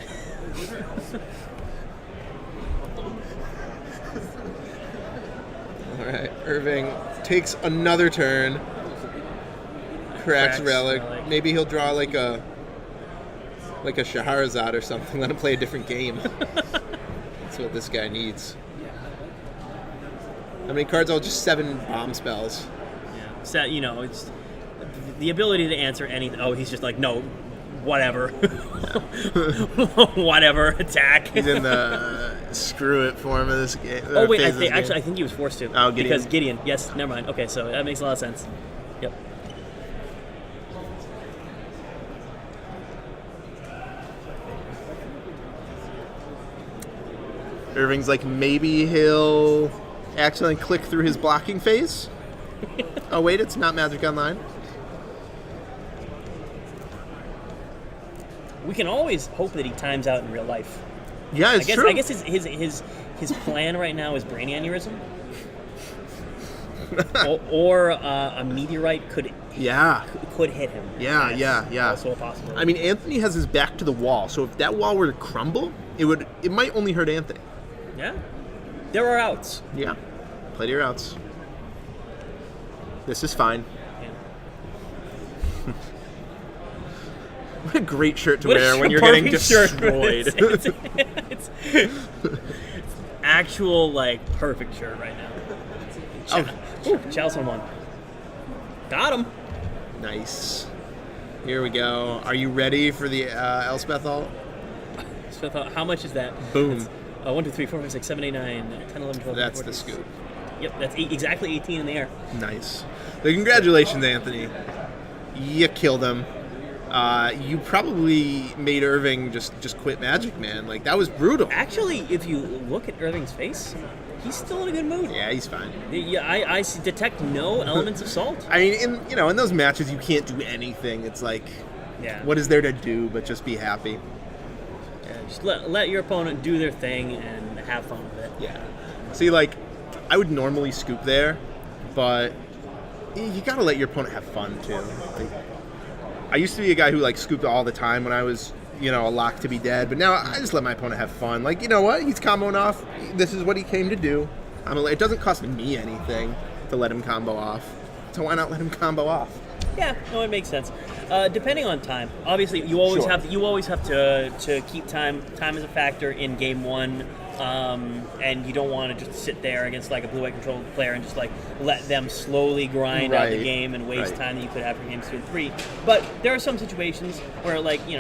Speaker 2: All right, Irving takes another turn. Cracks relic. Maybe he'll draw like a Shahrazad or something. Let him play a different game. That's what this guy needs. How many cards? Oh, just 7 bomb spells.
Speaker 1: Yeah. So, it's the ability to answer anything. Oh, he's just like, no, whatever. Whatever, attack.
Speaker 2: He's in the screw it form of this game.
Speaker 1: Oh, wait, I think he was forced to.
Speaker 2: Oh, Gideon.
Speaker 1: Because Gideon. Yes, never mind. Okay, so that makes a lot of sense. Yep.
Speaker 2: Irving's like, maybe he'll accidentally click through his blocking phase. Oh, wait, it's not Magic Online.
Speaker 1: We can always hope that he times out in real life.
Speaker 2: Yeah, it's true.
Speaker 1: I guess his plan right now is brain aneurysm, or a meteorite could hit him.
Speaker 2: Yeah.
Speaker 1: Also a possibility.
Speaker 2: I mean, Anthony has his back to the wall, so if that wall were to crumble, it might only hurt Anthony.
Speaker 1: Yeah, there are outs.
Speaker 2: Yeah, play to your outs. This is fine.
Speaker 1: Yeah.
Speaker 2: What a great shirt to wear when you're getting destroyed.
Speaker 1: It's actual, perfect shirt right now. Chalcen won. Got him.
Speaker 2: Nice. Here we go. Are you ready for the Elspeth ult?
Speaker 1: How much is that?
Speaker 2: Boom.
Speaker 1: That's, 1, 2, 3, 4, 5, 6, 7, 8, 9, 10, 11, 12,
Speaker 2: That's
Speaker 1: 13, 14,
Speaker 2: the scoop.
Speaker 1: Yep, that's exactly 18 in the air.
Speaker 2: Nice. So congratulations, Anthony. You killed him. You probably made Irving just quit Magic, man. That was brutal.
Speaker 1: Actually, if you look at Irving's face, he's still in a good mood.
Speaker 2: Yeah, he's fine.
Speaker 1: Yeah, I detect no elements of salt.
Speaker 2: I mean, in those matches, you can't do anything. It's what is there to do but just be happy?
Speaker 1: Yeah, just let your opponent do their thing and have fun with it.
Speaker 2: Yeah. See, I would normally scoop there, but you gotta let your opponent have fun too. I used to be a guy who scooped all the time when I was, a lock to be dead, but now I just let my opponent have fun. You know what? He's comboing off. This is what he came to do. It doesn't cost me anything to let him combo off, so why not let him combo off?
Speaker 1: Yeah, no, it makes sense. Depending on time, obviously, you always have to keep time. Time is a factor in game one. And you don't want to just sit there against a blue-white controlled player and just let them slowly grind out the game and waste time that you could have for games 2 and 3. But there are some situations where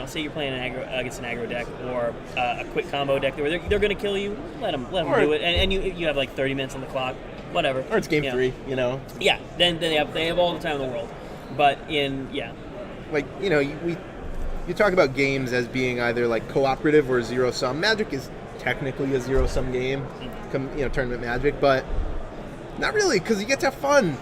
Speaker 1: say you're playing against an aggro deck or a quick combo deck where they're going to kill you. Let them do it, and you have 30 minutes on the clock, whatever.
Speaker 2: Or it's game 3,
Speaker 1: Yeah, then they have all the time in the world. But you
Speaker 2: talk about games as being either cooperative or zero sum. Magic is technically a zero-sum game, tournament Magic, but not really, because you get to have fun.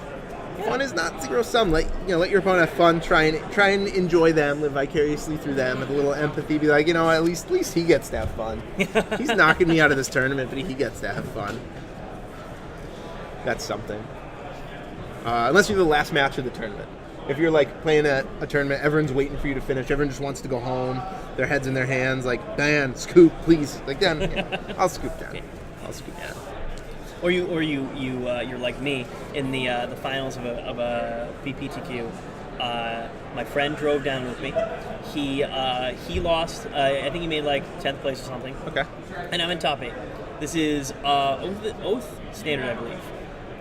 Speaker 2: Yeah. Fun is not zero-sum. Let your opponent have fun. Try and enjoy them. Live vicariously through them with a little empathy. Be at least he gets to have fun. He's knocking me out of this tournament, but he gets to have fun. That's something. Unless you're the last match of the tournament. If you're playing a tournament, everyone's waiting for you to finish. Everyone just wants to go home. Their heads in their hands, Dan, scoop, please. Down. Yeah. I'll scoop down. I'll scoop down.
Speaker 1: Or you're like me in the finals of a PPTQ. My friend drove down with me. He lost. I think he made like 10th place or something.
Speaker 2: Okay.
Speaker 1: And I'm in top 8. This is Oath standard, I believe.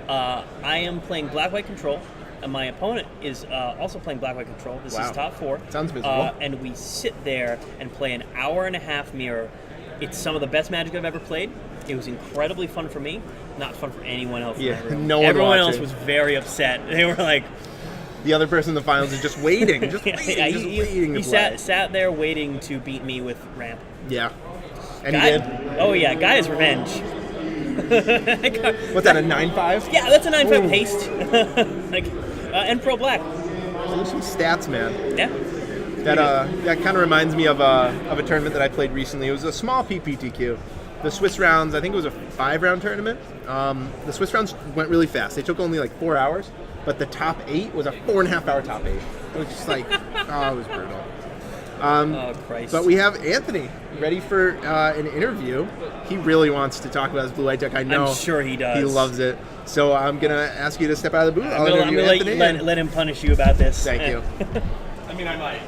Speaker 1: I am playing Black-White Control, and my opponent is also playing Black-White Control. This is top 4.
Speaker 2: Sounds visible.
Speaker 1: And we sit there and play an hour and a half mirror. It's some of the best Magic I've ever played. It was incredibly fun for me. Not fun for anyone else.
Speaker 2: Yeah,
Speaker 1: in that room.
Speaker 2: no one
Speaker 1: Everyone
Speaker 2: watching.
Speaker 1: else was very upset. They were like,
Speaker 2: The other person in the finals is just waiting, waiting
Speaker 1: he
Speaker 2: to play.
Speaker 1: sat there waiting to beat me with ramp.
Speaker 2: Yeah. And
Speaker 1: Guy,
Speaker 2: he did?
Speaker 1: Oh yeah, Guy's revenge.
Speaker 2: What's that, a 9-5?
Speaker 1: Yeah, that's a 9-5
Speaker 2: Ooh.
Speaker 1: haste. And pro black.
Speaker 2: Those are some stats, man.
Speaker 1: Yeah.
Speaker 2: That kind of reminds me of a tournament that I played recently. It was a small PPTQ. The Swiss rounds, I think it was a 5-round tournament. The Swiss rounds went really fast. They took only like 4 hours, but the top 8 was a 4.5-hour top 8. It was just like, it was brutal.
Speaker 1: Oh Christ!
Speaker 2: But we have Anthony ready for an interview. He really wants to talk about his blue-white deck. I know.
Speaker 1: I'm sure he does.
Speaker 2: He loves it. So I'm gonna ask you to step out of the booth.
Speaker 1: I'm gonna let him punish you about this.
Speaker 2: Thank you.
Speaker 3: I mean, I might.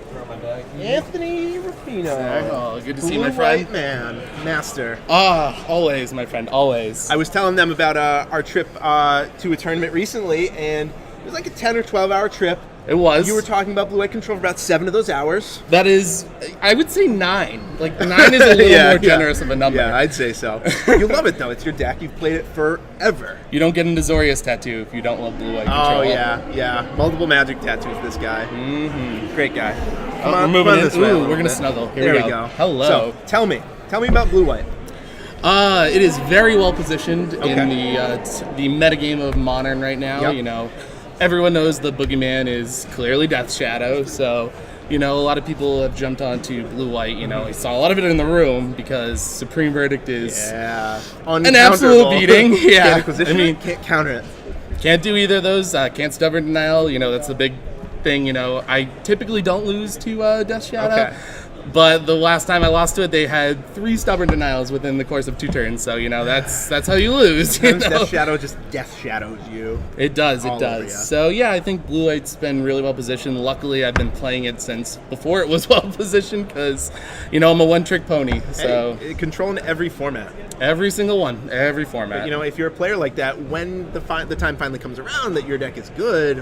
Speaker 3: Throw my bag.
Speaker 2: Anthony Rofino.
Speaker 3: Oh, good to see my
Speaker 2: Blue
Speaker 3: friend.
Speaker 2: White Man, master.
Speaker 3: Always, my friend, always.
Speaker 2: I was telling them about our trip to a tournament recently, and it was like a 10 or 12-hour trip.
Speaker 3: It was.
Speaker 2: You were talking about blue-white control for about 7 of those hours.
Speaker 3: That is, I would say 9. Like 9 is a little more generous of a number.
Speaker 2: Yeah, I'd say so. You love it though. It's your deck. You've played it forever.
Speaker 3: You don't get into Zoria's tattoo if you don't love blue-white control.
Speaker 2: Oh yeah. Multiple Magic tattoos. This guy.
Speaker 3: Mm-hmm.
Speaker 2: Great guy.
Speaker 3: We're moving in. Ooh, we're gonna snuggle. Here
Speaker 2: there
Speaker 3: we go. Hello.
Speaker 2: So tell me about blue-white.
Speaker 3: It is very well positioned in the metagame of Modern right now.
Speaker 2: Yep.
Speaker 3: You know, everyone knows the boogeyman is clearly Death Shadow, so you know a lot of people have jumped onto blue-white. You know, I saw a lot of it in the room because Supreme Verdict is
Speaker 2: an
Speaker 3: absolute beating. Yeah,
Speaker 2: I mean, can't counter it.
Speaker 3: Can't do either of those. Can't stubborn denial. You know, that's the big thing. You know, I typically don't lose to Death Shadow.
Speaker 2: Okay.
Speaker 3: But the last time I lost to it, they had 3 stubborn denials within the course of 2 turns. So, you know, that's how you lose. You know?
Speaker 2: Death Shadow just Death Shadows you.
Speaker 3: It does,
Speaker 2: all
Speaker 3: it
Speaker 2: over
Speaker 3: does.
Speaker 2: ya.
Speaker 3: So, yeah, I think Blue White's been really well positioned. Luckily, I've been playing it since before it was well positioned because, you know, I'm a one-trick pony. So
Speaker 2: Hey, controlling every format.
Speaker 3: every single one, every format.
Speaker 2: But, you know, if you're a player like that, when the time finally comes around that your deck is good,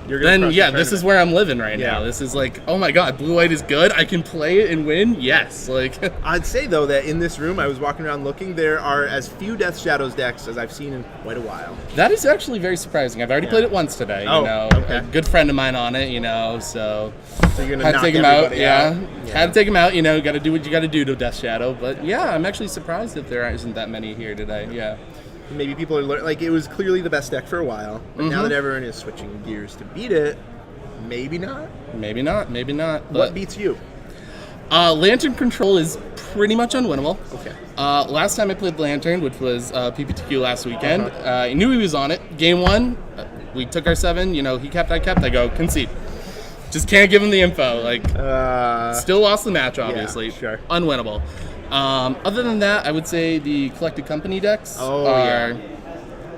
Speaker 2: you're going to
Speaker 3: then, this is where I'm living right
Speaker 2: Yeah.
Speaker 3: now. This is like, oh my god, Blue White is good. I can play it and win. Yes. Like,
Speaker 2: I'd say, though, that in this room, I was walking around looking, there are as few Death Shadows decks as I've seen in quite a while.
Speaker 3: that is actually very surprising. I've already played it once today.
Speaker 2: Oh,
Speaker 3: you know,
Speaker 2: okay.
Speaker 3: a good friend of mine on it, you know, so
Speaker 2: So you're going to
Speaker 3: had to
Speaker 2: knock
Speaker 3: take him out.
Speaker 2: everybody
Speaker 3: Yeah.
Speaker 2: out.
Speaker 3: Had to take him out. You know, got to do what you got to do to Death Shadow. But yeah, I'm actually surprised that there isn't that many here today. Yeah.
Speaker 2: Maybe people are like, it was clearly the best deck for a while, but now that everyone is switching gears to beat it, maybe not.
Speaker 3: Maybe not. Maybe not.
Speaker 2: What
Speaker 3: But
Speaker 2: beats you?
Speaker 3: Lantern Control is pretty much unwinnable.
Speaker 2: Okay.
Speaker 3: Last time I played Lantern, which was PPTQ last weekend, I knew he was on it. Game 1, we took our 7. You know, he kept, I kept. I go, concede. Just can't give him the info. Like, still lost the match, obviously.
Speaker 2: sure.
Speaker 3: Unwinnable. Other than that, I would say the Collected Company decks are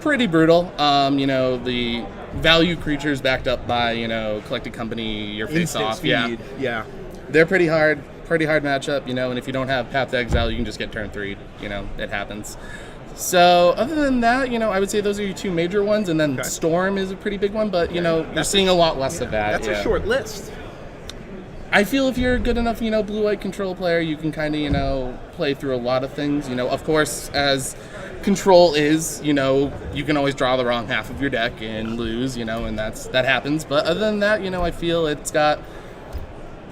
Speaker 3: pretty brutal. You know, the value creatures backed up by, you know, Collected Company, your face
Speaker 2: Instant
Speaker 3: off.
Speaker 2: speed. Yeah.
Speaker 3: They're pretty hard matchup, you know, and if you don't have Path to Exile, you can just get turn 3, you know, it happens. So, other than that, you know, I would say those are your 2 major ones, and then Storm is a pretty big one, but, you know, you're seeing a lot less of that.
Speaker 2: That's a short list.
Speaker 3: I feel if you're a good enough, you know, blue-white control player, you can kind of, you know, play through a lot of things. You know, of course, as control is, you know, you can always draw the wrong half of your deck and lose, you know, and that happens. But other than that, you know, I feel it's got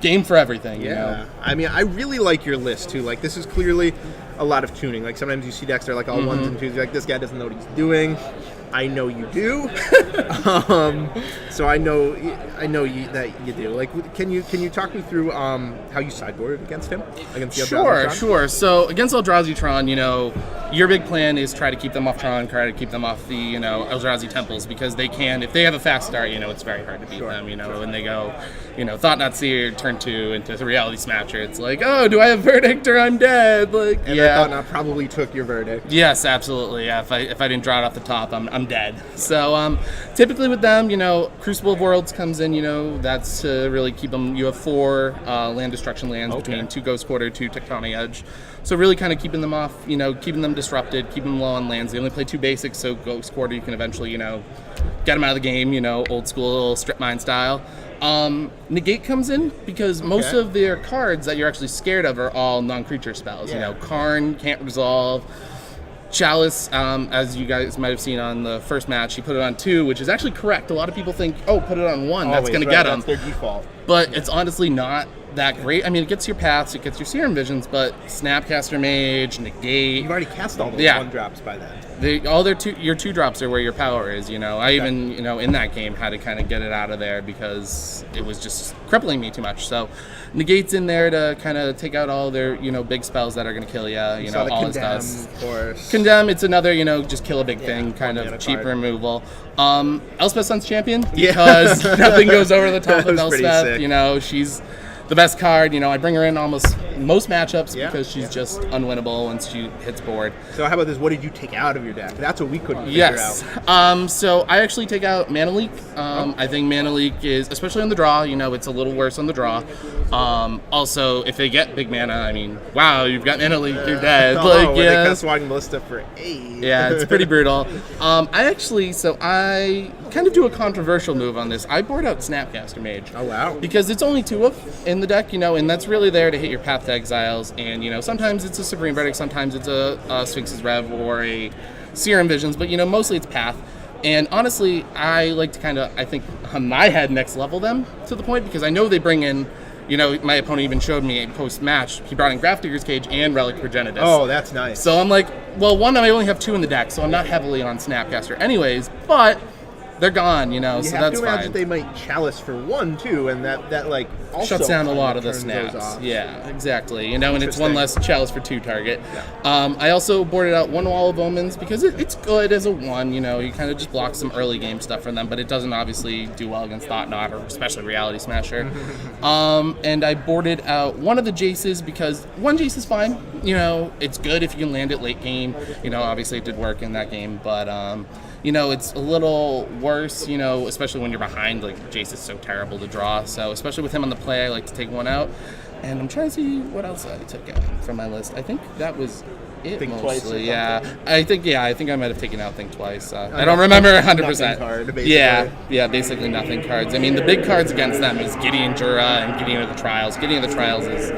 Speaker 3: game for everything.
Speaker 2: Yeah.
Speaker 3: You know?
Speaker 2: I mean, I really like your list, too. Like, this is clearly a lot of tuning. Like, sometimes you see decks that are like all ones and twos. You're like, this guy doesn't know what he's doing. I know you do. So I know you, that you do. Like, can you talk me through how you sideboarded against him? Against the Eldrazi?
Speaker 3: Sure. So against Eldrazi Tron, you know, your big plan is try to keep them off Tron, try to keep them off the, you know, Eldrazi temples, because they can, if they have a fast start, you know, it's very hard to beat them, you know, and they go Thought Not Seer turn 2 into the Reality Smasher. It's like, oh, do I have Verdict or I'm dead? Like,
Speaker 2: and
Speaker 3: yeah.
Speaker 2: Thought Not probably took your Verdict.
Speaker 3: Yes, absolutely. Yeah, if I didn't draw it off the top, I'm dead. So typically with them, Crucible of Worlds comes in. That's to really keep them. You have 4 land destruction lands between 2 Ghost Quarter, 2 Tectonic Edge. So really kind of keeping them off. Keeping them disrupted, keeping them low on lands. They only play 2 basics, so Ghost Quarter you can eventually get them out of the game. Old school strip mine style. Negate comes in because most of their cards that you're actually scared of are all non-creature spells. Karn can't resolve. Chalice, as you guys might have seen on the first match, he put it on 2, which is actually correct. A lot of people think, put it on 1. That's going to get them.
Speaker 2: That's their default.
Speaker 3: But it's honestly not that great. I mean, it gets your paths, it gets your Serum Visions, but Snapcaster Mage, Negate.
Speaker 2: You've already cast all those 1-drops by then.
Speaker 3: Your 2-drops are where your power is. I even in that game had to kind of get it out of there because it was just crippling me too much. So Negate's in there to kind of take out all their big spells that are going to kill you. All his dust.
Speaker 2: Of course.
Speaker 3: Condemn. It's another just kill a big thing kind of cheap
Speaker 2: card.
Speaker 3: Removal. Elspeth Sun's Champion because nothing goes over the top of Elspeth. She's the best card. I bring her in almost most matchups because she's just unwinnable once she hits board.
Speaker 2: So how about this? What did you take out of your deck? That's what we couldn't figure
Speaker 3: out. So I actually take out Mana Leak. I think Mana Leak is, especially on the draw, it's a little worse on the draw. Also, if they get big mana, I mean, wow, you've got Mana Leak, you're dead.
Speaker 2: They cast Walking Ballista for 8.
Speaker 3: Yeah, it's pretty brutal. I kind of do a controversial move on this. I board out Snapcaster Mage.
Speaker 2: Oh, wow.
Speaker 3: Because it's only 2 of in the deck, and that's really there to hit your Path to Exiles. And, sometimes it's a Supreme Verdict, sometimes it's a Sphinx's Rev or a Serum Visions, but, mostly it's Path. And honestly, I like to I think on my head next level them to the point because I know they bring in, my opponent even showed me post-match, he brought in Grafdigger's Cage and Relic Progenitus.
Speaker 2: Oh, that's nice.
Speaker 3: So I'm like, well, one, I only have 2 in the deck, so I'm not heavily on Snapcaster anyways, but they're gone, so that's fine. You have to imagine
Speaker 2: they might Chalice for 1, too, and that also
Speaker 3: shuts down a lot of the snaps. Yeah, exactly. And it's 1 less Chalice for 2 target. Yeah. I also boarded out 1 Wall of Omens because it's good as a 1. You kind of just block some early game stuff from them, but it doesn't obviously do well against Thought Knot or especially Reality Smasher. And I boarded out 1 of the Jaces because 1 Jace is fine. It's good if you can land it late game. Obviously it did work in that game, but it's a little worse, especially when you're behind. Like, Jace is so terrible to draw. So, especially with him on the play, I like to take 1 out. And I'm trying to see what else I took out from my list. I think that was it
Speaker 2: Think
Speaker 3: mostly.
Speaker 2: Twice
Speaker 3: Yeah. I think I might have taken out Think Twice. I don't remember 100%.
Speaker 2: Nothing card, basically.
Speaker 3: Yeah, basically nothing cards. I mean, the big cards against them is Gideon Jura and Gideon of the Trials. Gideon of the Trials is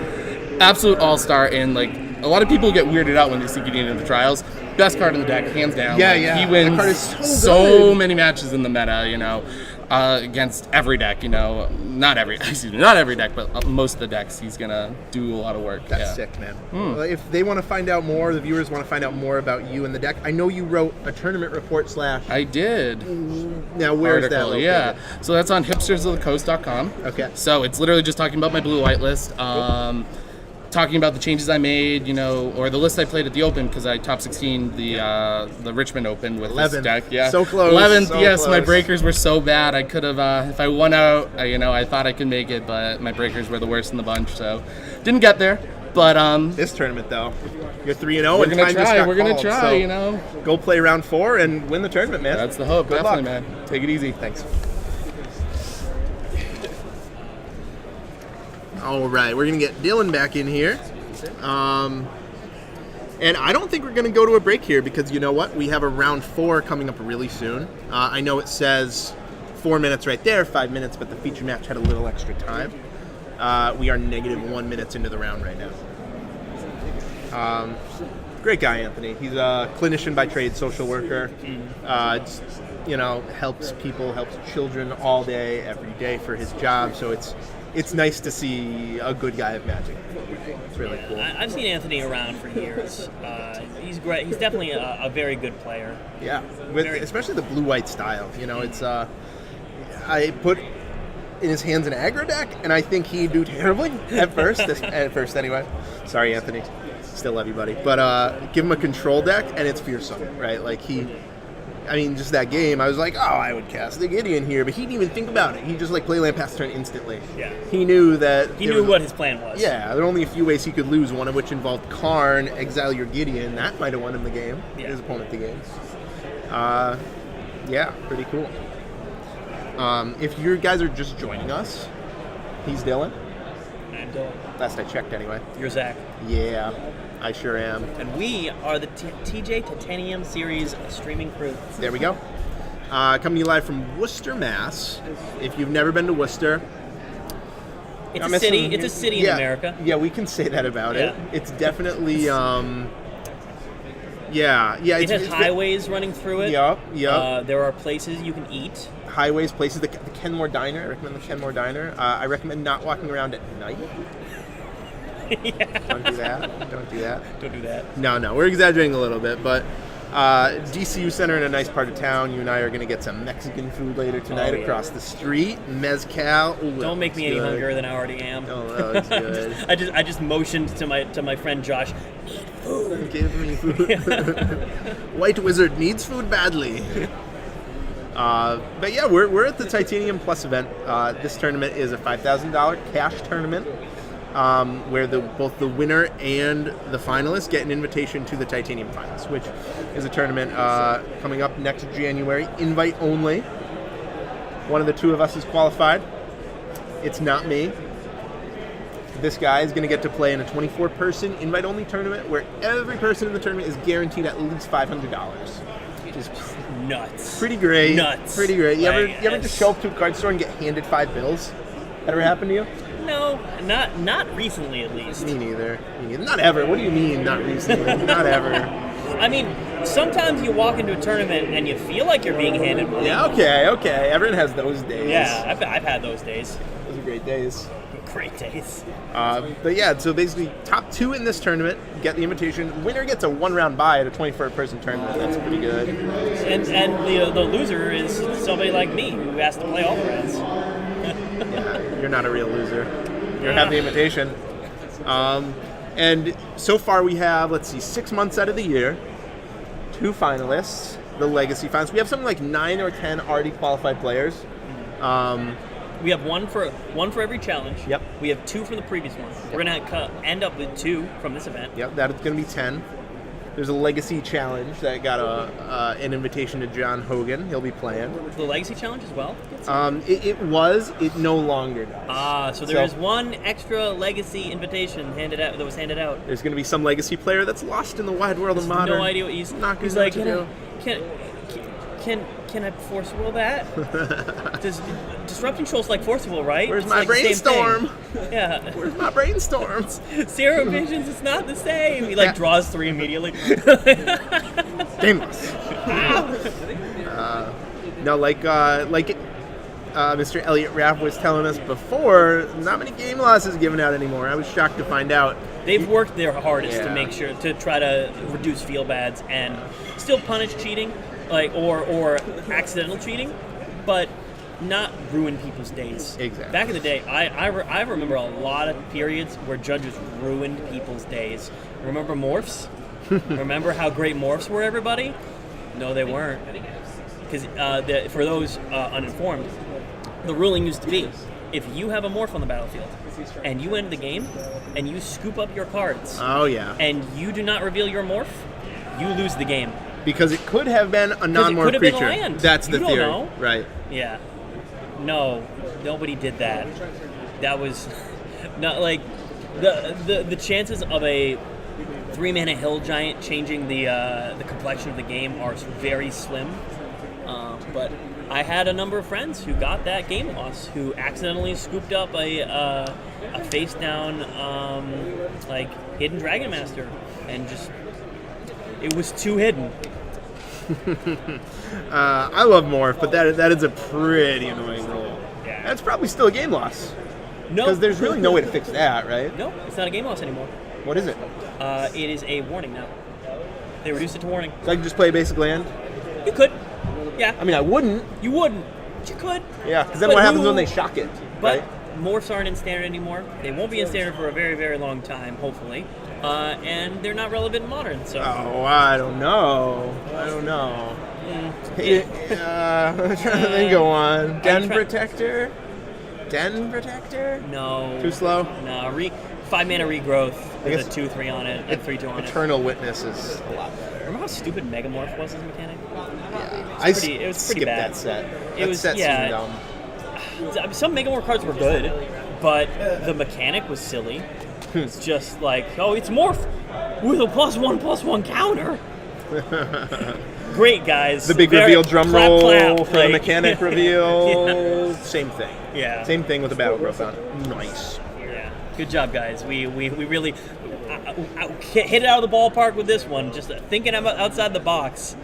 Speaker 3: absolute all-star, and, a lot of people get weirded out when they see Gideon of the Trials. Best card in the deck, hands down.
Speaker 2: Yeah.
Speaker 3: He wins
Speaker 2: that card is
Speaker 3: so many matches in the meta, against every deck, not every deck, but most of the decks, he's gonna do a lot of work.
Speaker 2: That's sick, man. Well, if they want to find out more, the viewers want to find out more about you and the deck, I know you wrote a tournament report /
Speaker 3: I did.
Speaker 2: Now, where's that
Speaker 3: article,
Speaker 2: located?
Speaker 3: Yeah. So that's on hipstersofthecoast.com.
Speaker 2: Okay.
Speaker 3: So it's literally just talking about my blue-white list. Talking about the changes I made, or the list I played at the Open because I top 16 the Richmond Open with
Speaker 2: 11th.
Speaker 3: this deck. Yeah,
Speaker 2: So close.
Speaker 3: 11th.
Speaker 2: So
Speaker 3: yes,
Speaker 2: close.
Speaker 3: my breakers were so bad. I could have, if I won out, I thought I could make it, but my breakers were the worst in the bunch, so didn't get there. But
Speaker 2: this tournament, though, you're 3-0.
Speaker 3: We're gonna try. We're gonna try.
Speaker 2: Go play round 4 and win the tournament, man.
Speaker 3: That's the hope.
Speaker 2: Good
Speaker 3: Definitely,
Speaker 2: luck.
Speaker 3: man. Take it easy.
Speaker 2: Thanks. All right, we're gonna get Dylan back in here. And I don't think we're going to go to a break here because you know what? We have a round 4 coming up really soon. I know it says 4 minutes right there, 5 minutes, but the feature match had a little extra time. We are -1 minutes into the round right now. Great guy, Anthony. He's a clinician by trade, social worker. Helps people, helps children all day, every day for his job. So it's nice to see a good guy of Magic. It's really cool.
Speaker 1: I've seen Anthony around for years. He's great. He's definitely a very good player.
Speaker 2: Yeah, especially the blue-white style. It's I put in his hands an aggro deck, and I think he'd do terribly at first. At first, anyway. Sorry, Anthony. Still love you, buddy. But give him a control deck, and it's fearsome, right? Like I mean, just that game, I was like, oh, I would cast the Gideon here, but he didn't even think about it. He just like play land pass turn instantly.
Speaker 1: Yeah.
Speaker 2: He knew that.
Speaker 1: He knew what his plan was.
Speaker 2: Yeah, there were only a few ways he could lose, one of which involved Karn, exile your Gideon. That might have won him the game, his opponent the game. Yeah, pretty cool. If you guys are just joining us, he's Dylan.
Speaker 1: I'm Dylan.
Speaker 2: Last I checked, anyway.
Speaker 1: You're Zach.
Speaker 2: Yeah, I sure am.
Speaker 1: And we are the TJ Titanium Series streaming crew.
Speaker 2: There we go. Coming to you live from Worcester, Mass. If you've never been to Worcester,
Speaker 1: it's a city. It's a city in America.
Speaker 2: Yeah, we can say that about it. It's definitely.
Speaker 1: It has highways running through it.
Speaker 2: Yep.
Speaker 1: There are places you can eat.
Speaker 2: Highways, places. The Kenmore Diner. I recommend the Kenmore Diner. I recommend not walking around at night. Don't do that. Don't do that. No. We're exaggerating a little bit, but DCU Center in a nice part of town. You and I are going to get some Mexican food later tonight across the street. Mezcal. Ooh,
Speaker 1: don't make me any hungrier than I already am.
Speaker 2: Oh, that's good.
Speaker 1: I just motioned to my friend Josh. Food.
Speaker 2: Give me food. White Wizard needs food badly. But yeah, we're at the Titanium Plus event. This tournament is a $5,000 cash tournament. Where both the winner and the finalists get an invitation to the Titanium Finals, which is a tournament coming up next January. Invite only. One of the two of us is qualified. It's not me. This guy is going to get to play in a 24-person invite-only tournament where every person in the tournament is guaranteed at least $500. Which is
Speaker 1: nuts.
Speaker 2: Pretty great.
Speaker 1: Nuts.
Speaker 2: Pretty great. You ever just show up to a card store and get handed 5 bills? That ever happened to you?
Speaker 1: No, not recently at least.
Speaker 2: Me neither. Not ever. What do you mean, not recently? Not ever.
Speaker 1: I mean, sometimes you walk into a tournament and you feel like you're being handed money.
Speaker 2: Yeah, okay. Everyone has those days.
Speaker 1: Yeah, I've had those days.
Speaker 2: Those are great days.
Speaker 1: Great days.
Speaker 2: But yeah, so basically, top 2 in this tournament get the invitation. Winner gets a 1-round bye at a 24-person tournament. That's pretty good.
Speaker 1: And the loser is somebody like me who has to play all the rounds.
Speaker 2: Yeah, you're not a real loser. You have the invitation. And so far we have, 6 months out of the year, 2 finalists, the Legacy finalists. We have something like 9 or 10 already qualified players.
Speaker 1: We have one for every challenge.
Speaker 2: Yep.
Speaker 1: We have 2 from the previous one. Yep. We're going to end up with 2 from this event.
Speaker 2: Yep, that's going to be 10. There's a Legacy Challenge that got an invitation to John Hogan. He'll be playing.
Speaker 1: The Legacy Challenge as well?
Speaker 2: It no longer does.
Speaker 1: So there is one extra Legacy invitation that was handed out.
Speaker 2: There's going to be some Legacy player that's lost in the wide world of Modern.
Speaker 1: No idea what he's
Speaker 2: not going
Speaker 1: to
Speaker 2: like,
Speaker 1: do. Can I force will that? Disruption Trolls like Force Will, right?
Speaker 2: Where's my brainstorm?
Speaker 1: Yeah.
Speaker 2: Where's my brainstorm?
Speaker 1: Zero Visions, it's not the same. He draws 3 immediately.
Speaker 2: Gameless. No, Mr. Elliot Rapp was telling us before, not many game losses given out anymore. I was shocked to find out.
Speaker 1: They've worked their hardest to make sure to try to reduce feel bads and still punish cheating, or accidental cheating, but not ruin people's days.
Speaker 2: Exactly.
Speaker 1: Back in the day, I remember a lot of periods where judges ruined people's days. Remember morphs? Remember how great morphs were, everybody? No, they weren't. Because for those uninformed, the ruling used to be, if you have a morph on the battlefield and you end the game and you scoop up your cards, and you do not reveal your morph, you lose the game.
Speaker 2: Because it could have been a non-morph creature.
Speaker 1: Been a land.
Speaker 2: That's the theory.
Speaker 1: Don't know.
Speaker 2: Right.
Speaker 1: Yeah. No, nobody did that. That was not the chances of a 3-mana hill giant changing the complexion of the game are very slim. But I had a number of friends who got that game loss, who accidentally scooped up a face down Hidden Dragon Master, and just it was too hidden.
Speaker 2: I love morph, but that is a pretty annoying rule.
Speaker 1: Yeah.
Speaker 2: That's probably still a game loss.
Speaker 1: No,
Speaker 2: because there's really no way to fix that, right?
Speaker 1: No, it's not a game loss anymore.
Speaker 2: What is it?
Speaker 1: It is a warning now. They reduced it to warning.
Speaker 2: So I can just play a basic land?
Speaker 1: You could. Yeah.
Speaker 2: I mean, I wouldn't.
Speaker 1: You wouldn't. But you could.
Speaker 2: Yeah, because then what happens when they shock it?
Speaker 1: But
Speaker 2: right?
Speaker 1: morphs aren't in standard anymore. They won't be in standard for a very, very long time, hopefully. And they're not relevant in modern. So.
Speaker 2: Oh, I don't know. I'm trying to think of one. Den
Speaker 1: try-
Speaker 2: Protector? Den Protector?
Speaker 1: No.
Speaker 2: Too slow?
Speaker 1: No. 5-mana regrowth with
Speaker 2: guess
Speaker 1: a 2/3 on it, and 3/2 on it.
Speaker 2: Eternal Witness is a lot better.
Speaker 1: Remember how stupid Megamorph was as a mechanic?
Speaker 2: I
Speaker 1: it was pretty
Speaker 2: skipped
Speaker 1: bad.
Speaker 2: that set.
Speaker 1: It
Speaker 2: That
Speaker 1: was-
Speaker 2: set
Speaker 1: yeah.
Speaker 2: seemed dumb.
Speaker 1: Some Megamorph cards were good, but the mechanic was silly. It's just like, oh, it's Morph with a +1/+1 counter. Great, guys.
Speaker 2: The big
Speaker 1: Very-
Speaker 2: reveal drum
Speaker 1: clap,
Speaker 2: roll
Speaker 1: clap,
Speaker 2: for the
Speaker 1: like-
Speaker 2: mechanic reveal. Same thing.
Speaker 1: Yeah.
Speaker 2: Same thing with the Battle Growth on it. Nice.
Speaker 1: Yeah. Good job, guys. We really hit it out of the ballpark with this one. Just thinking about outside the box.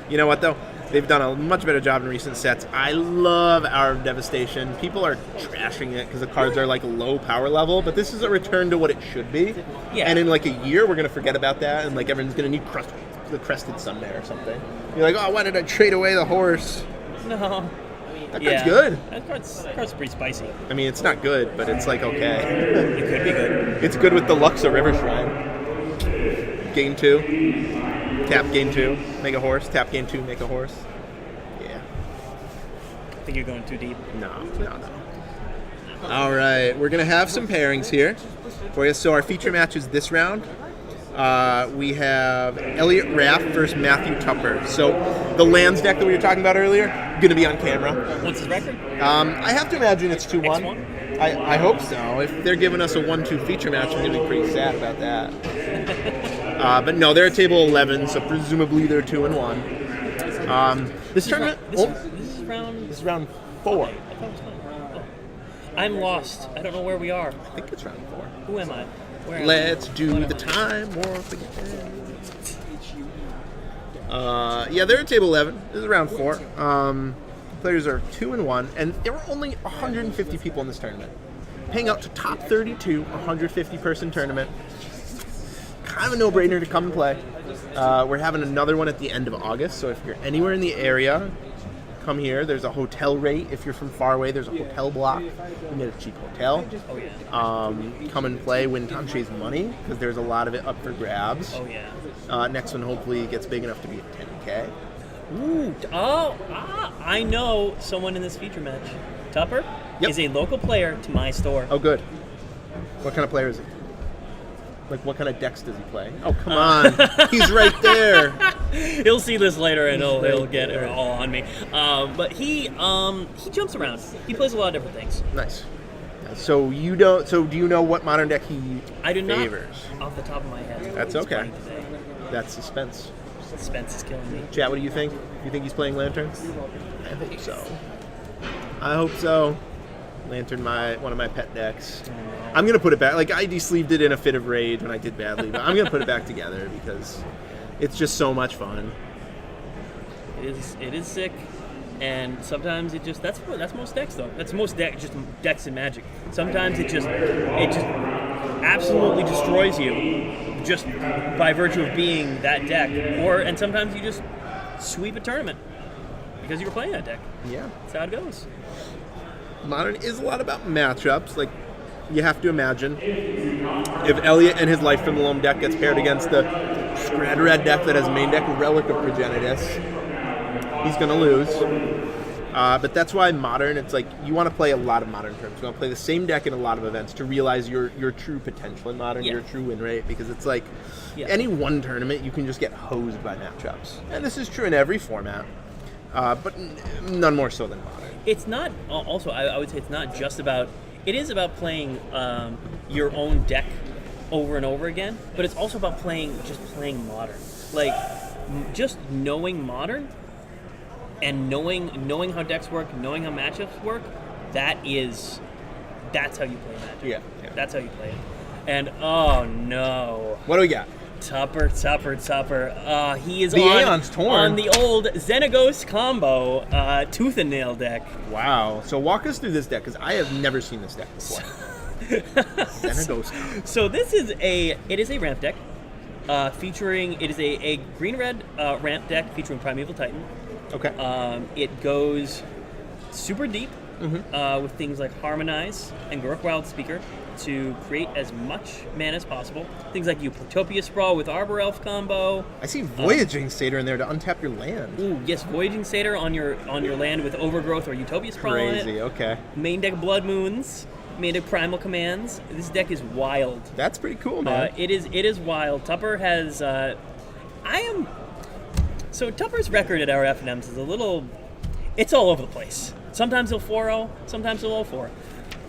Speaker 2: You know what, though? They've done a much better job in recent sets. I love Hour of Devastation. People are trashing it because the cards are like low power level, but this is a return to what it should be.
Speaker 1: Yeah.
Speaker 2: And in like a year, we're going to forget about that, and like everyone's going to need the Crested Sunday or something. You're like, oh, why did I trade away the horse?
Speaker 1: No.
Speaker 2: That card's good.
Speaker 1: That card's pretty spicy.
Speaker 2: I mean, it's not good, but it's like okay.
Speaker 1: It could be good.
Speaker 2: It's good with the Luxa River Shrine. Gain 2. Tap gain 2, make a horse. Tap gain 2, make a horse. Yeah.
Speaker 1: I think you're going too deep.
Speaker 2: No. All right, we're gonna have some pairings here for you. So our feature match is this round. We have Elliot Raff versus Matthew Tupper. So the lands deck that we were talking about earlier, gonna be on camera.
Speaker 1: What's his record?
Speaker 2: I have to imagine it's 2-1.
Speaker 1: X1?
Speaker 2: I hope so. If they're giving us a 1-2 feature match, I'm gonna be pretty sad about that. But no, they're at table 11, so presumably they're 2-1. This tournament.
Speaker 1: This is round.
Speaker 2: This is round 4.
Speaker 1: I thought it was round. I'm lost. I don't know where we are.
Speaker 2: I think it's round 4.
Speaker 1: Who am I? Where am I?
Speaker 2: Let's do
Speaker 1: What
Speaker 2: the
Speaker 1: am I?
Speaker 2: time warp again. Yeah, they're at table 11. This is round 4. Players are 2-1, and there were only 150 people in this tournament. Paying out to top 32, 150 person tournament. Kind of a no-brainer to come and play. We're having another one at the end of August, so if you're anywhere in the area, come here. There's a hotel rate. If you're from far away, there's a hotel block. You can get a cheap hotel.
Speaker 1: Oh yeah.
Speaker 2: Come and play, win Tamshe's money, because there's a lot of it up for grabs.
Speaker 1: Oh yeah.
Speaker 2: Next one hopefully gets big enough to be a 10K.
Speaker 1: Ooh. I know someone in this feature match. Tupper
Speaker 2: Yep.
Speaker 1: is a local player to my store.
Speaker 2: Oh, good. What kind of player is he? Like, what kind of decks does he play? Oh, come on. He's right there.
Speaker 1: He'll see this later and he'll get it all on me. But he jumps around. He plays a lot of different things.
Speaker 2: Nice. So do you know what modern deck he
Speaker 1: I do not
Speaker 2: favors?
Speaker 1: off the top of my head.
Speaker 2: That's
Speaker 1: He's
Speaker 2: okay.
Speaker 1: playing today.
Speaker 2: That's suspense.
Speaker 1: Suspense is killing me.
Speaker 2: Chat, what do you think? You think he's playing Lanterns? I hope so. I hope so. Lantern, one of my pet decks. I'm gonna put it back. Like I de-sleeved it in a fit of rage when I did badly, but I'm gonna put it back together because it's just so much fun.
Speaker 1: It is sick, and sometimes it just that's most decks though. That's most just decks in Magic. Sometimes it just absolutely destroys you just by virtue of being that deck, and sometimes you just sweep a tournament because you were playing that deck.
Speaker 2: Yeah.
Speaker 1: That's how it goes.
Speaker 2: Modern is a lot about matchups. Like, you have to imagine if Elliot and his Life from the Loam deck gets paired against the Scrad Red deck that has main deck Relic of Progenitus, he's going to lose. But that's why Modern, it's like you want to play a lot of Modern terms. You want to play the same deck in a lot of events to realize your true potential in Modern, your true win rate, because it's like any one tournament you can just get hosed by matchups. And this is true in every format, but none more so than Modern.
Speaker 1: It's not. Also, I would say it's not just about. It is about playing your own deck over and over again, but it's also about playing Modern. Like just knowing Modern and knowing how decks work, knowing how matchups work. That's how you play Magic.
Speaker 2: Yeah.
Speaker 1: That's how you play it. And oh no,
Speaker 2: What do we got?
Speaker 1: Tupper. He is
Speaker 2: The Aeon's torn.
Speaker 1: on the old Xenagos combo Tooth and Nail deck.
Speaker 2: Wow. So walk us through this deck, because I have never seen this deck before. Xenagos.
Speaker 1: So this is a ramp deck featuring. It is a green-red ramp deck featuring Primeval Titan.
Speaker 2: Okay.
Speaker 1: It goes super deep with things like Harmonize and Gork Wild Speaker to create as much mana as possible. Things like Utopia Sprawl with Arbor Elf combo.
Speaker 2: I see Voyaging Satyr in there to untap your land.
Speaker 1: Ooh, yes, Voyaging Satyr on your land with Overgrowth or Utopia Sprawl on it.
Speaker 2: Crazy, okay.
Speaker 1: Main deck Blood Moons, main deck Primal Commands. This deck is wild.
Speaker 2: That's pretty cool, man.
Speaker 1: It is wild. Tupper has... So Tupper's record at our FNMs is a little... It's all over the place. Sometimes he'll 4-0, sometimes he'll 0-4.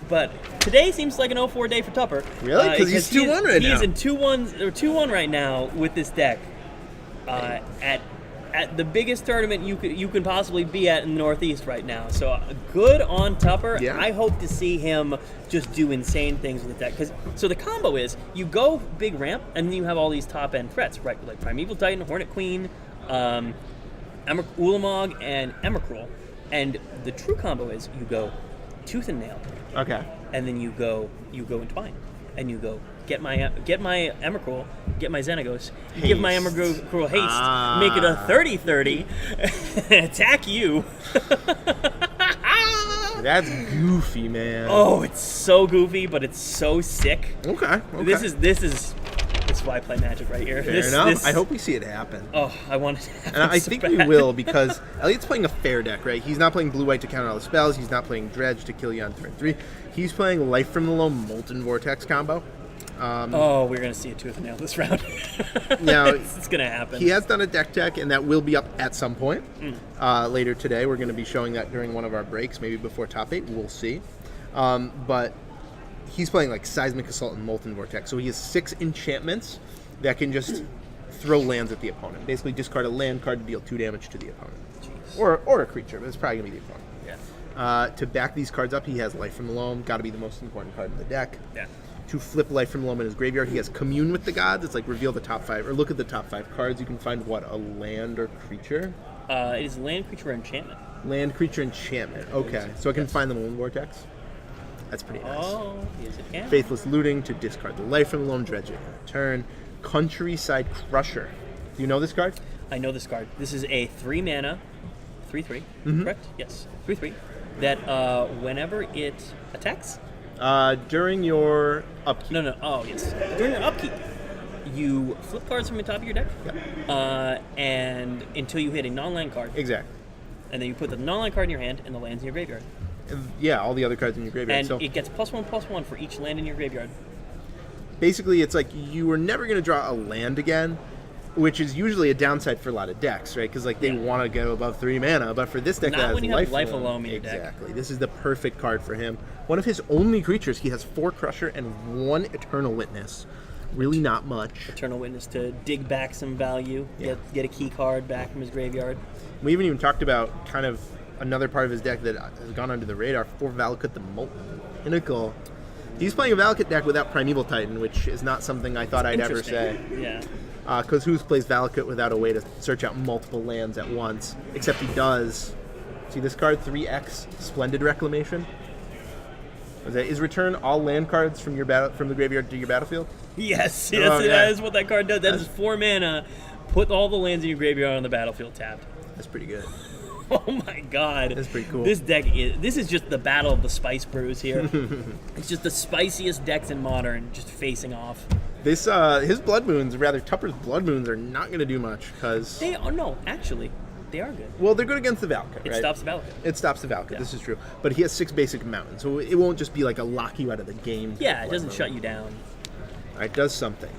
Speaker 1: But today seems like an 0-4 day for Tupper.
Speaker 2: Really? Because he's 2-1 right now.
Speaker 1: He's in 2-1 right now with this deck. At the biggest tournament you can possibly be at in the Northeast right now. So good on Tupper.
Speaker 2: Yeah.
Speaker 1: I hope to see him just do insane things with the deck. So the combo is you go big ramp and then you have all these top end threats, right? Like Primeval Titan, Hornet Queen, Ulamog, and Emrakul. And the true combo is you go Tooth and Nail.
Speaker 2: Okay.
Speaker 1: And then you go Entwine. And you go get my Emrakul, get my Xenagos, give my Emrakul haste, make it a 30-30, attack you.
Speaker 2: That's goofy, man.
Speaker 1: Oh, it's so goofy, but it's so sick.
Speaker 2: Okay.
Speaker 1: This is why I play Magic right here.
Speaker 2: Fair enough. I hope we see it happen.
Speaker 1: Oh, I want it to happen.
Speaker 2: And I
Speaker 1: so
Speaker 2: think
Speaker 1: bad.
Speaker 2: we will, because Elliot's playing a fair deck, right? He's not playing blue-white to counter all the spells. He's not playing Dredge to kill you on turn 3. He's playing Life from the Loam Molten Vortex combo.
Speaker 1: We're going to see a Tooth and Nail this round.
Speaker 2: Now,
Speaker 1: it's going to happen.
Speaker 2: He has done a deck tech, and that will be up at some point later today. We're going to be showing that during one of our breaks, maybe before top 8. We'll see. But he's playing like Seismic Assault and Molten Vortex. So he has 6 enchantments that can just throw lands at the opponent. Basically discard a land card to deal 2 damage to the opponent.
Speaker 1: Jeez.
Speaker 2: Or a creature, but it's probably going to be the opponent.
Speaker 1: Yeah.
Speaker 2: To back these cards up, he has Life from the Loam. Got to be the most important card in the deck.
Speaker 1: Yeah.
Speaker 2: To flip Life from the Loam in his graveyard, he has Commune with the Gods. It's like reveal the top 5, or look at the top 5 cards. You can find, what, a land or creature?
Speaker 1: It is land, creature, or enchantment.
Speaker 2: Land, creature, enchantment. Okay, so I can find the Moon Vortex. That's pretty nice.
Speaker 1: Oh, yes it can.
Speaker 2: Faithless Looting to discard the Life from the Loam, dredge it in turn. Countryside Crusher. Do you know this card?
Speaker 1: I know this card. This is a 3-mana, 3/3, correct? Yes, 3/3. That whenever it attacks...
Speaker 2: During your upkeep.
Speaker 1: No. Oh, yes. During your upkeep, you flip cards from the top of your deck, and until you hit a non-land card.
Speaker 2: Exactly.
Speaker 1: And then you put the non-land card in your hand, and the land's in your graveyard.
Speaker 2: Yeah, all the other cards in your graveyard.
Speaker 1: And
Speaker 2: so
Speaker 1: it gets +1/+1 for each land in your graveyard.
Speaker 2: basically, it's like you were never going to draw a land again, which is usually a downside for a lot of decks, right? Because like they want to go above 3 mana, but for this deck
Speaker 1: Not
Speaker 2: that has
Speaker 1: when you have Life Alone in your deck.
Speaker 2: Exactly. This is the perfect card for him. One of his only creatures, he has 4 Crusher and 1 Eternal Witness. Really not much.
Speaker 1: Eternal Witness to dig back some value, get a key card back from his graveyard.
Speaker 2: We haven't even talked about kind of another part of his deck that has gone under the radar, for Valakut the Molten Pinnacle. He's playing a Valakut deck without Primeval Titan, which is not something I thought I'd ever say.
Speaker 1: Yeah.
Speaker 2: Because who plays Valakut without a way to search out multiple lands at once? Except he does. See this card, 3X, Splendid Reclamation? Is return all land cards from the graveyard to your battlefield?
Speaker 1: Yes,
Speaker 2: yeah.
Speaker 1: that is what that card does. That is 4 mana. Put all the lands in your graveyard on the battlefield tapped.
Speaker 2: That's pretty good.
Speaker 1: Oh my god.
Speaker 2: That's pretty cool.
Speaker 1: This is just the battle of the spice brews here. It's just the spiciest decks in Modern just facing off.
Speaker 2: This his Blood Moons, rather Tupper's Blood Moons, are not going to do much because
Speaker 1: They are actually they are good.
Speaker 2: Well, they're good against the Valakut, right?
Speaker 1: It stops the Valakut.
Speaker 2: It stops the Valakut.
Speaker 1: Yeah.
Speaker 2: This is true. But he has 6 basic mountains, so it won't just be like a lock you out of the game.
Speaker 1: Yeah, it doesn't shut you down.
Speaker 2: It does something.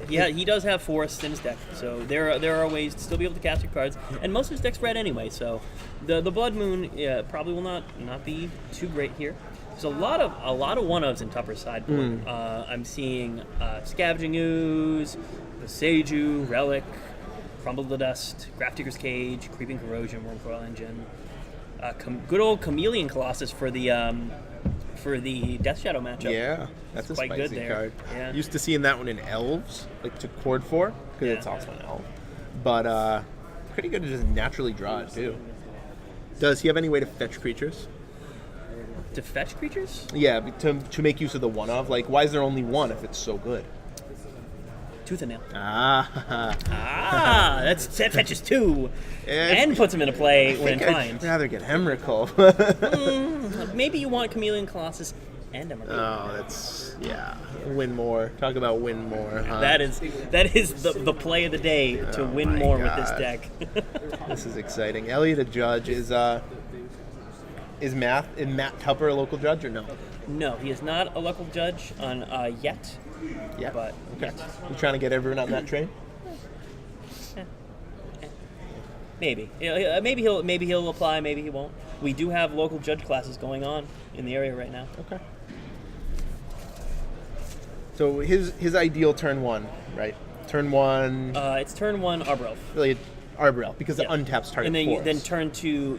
Speaker 1: Yeah, he does have forests in his deck, so there are ways to still be able to cast your cards. And most of his deck's red anyway, so the Blood Moon probably will not be too great here. There's a lot of 1-ofs in Tupper's sideboard. I'm seeing Scavenging Ooze, Seiju, Relic, Crumble to Dust, Grafdigger's Cage, Creeping Corrosion, Wormcoil Engine, good old Chameleon Colossus for the Death Shadow matchup.
Speaker 2: Yeah, that's a
Speaker 1: quite
Speaker 2: spicy
Speaker 1: good there.
Speaker 2: card.
Speaker 1: Yeah.
Speaker 2: Used to seeing that one in Elves, like to chord for, because it's also an Elf. But pretty good to just naturally draw it too. Does he have any way to fetch creatures?
Speaker 1: To fetch creatures?
Speaker 2: Yeah, to make use of the 1-of. Like, why is there only 1 if it's so good?
Speaker 1: Tooth and Nail.
Speaker 2: Ah.
Speaker 1: That fetches 2 and puts him into play when entwined.
Speaker 2: I'd rather get Hemrickle.
Speaker 1: Maybe you want Chameleon Colossus and Emrakul.
Speaker 2: Oh, that's win more. Talk about win more. Huh?
Speaker 1: That is the play of the day to win more with this deck.
Speaker 2: This is exciting. Elliot, a judge, is Matt Tupper a local judge or no?
Speaker 1: No, he is not a local judge on yet.
Speaker 2: Yeah,
Speaker 1: but
Speaker 2: okay. You trying to get everyone on that train?
Speaker 1: Maybe. Maybe he'll apply. Maybe he won't. We do have local judge classes going on in the area right now.
Speaker 2: Okay. So his ideal turn 1, right? Turn 1.
Speaker 1: It's turn 1 Arbor Elf.
Speaker 2: Really, Arbor Elf because it untaps target
Speaker 1: and then
Speaker 2: forest.
Speaker 1: then turn 2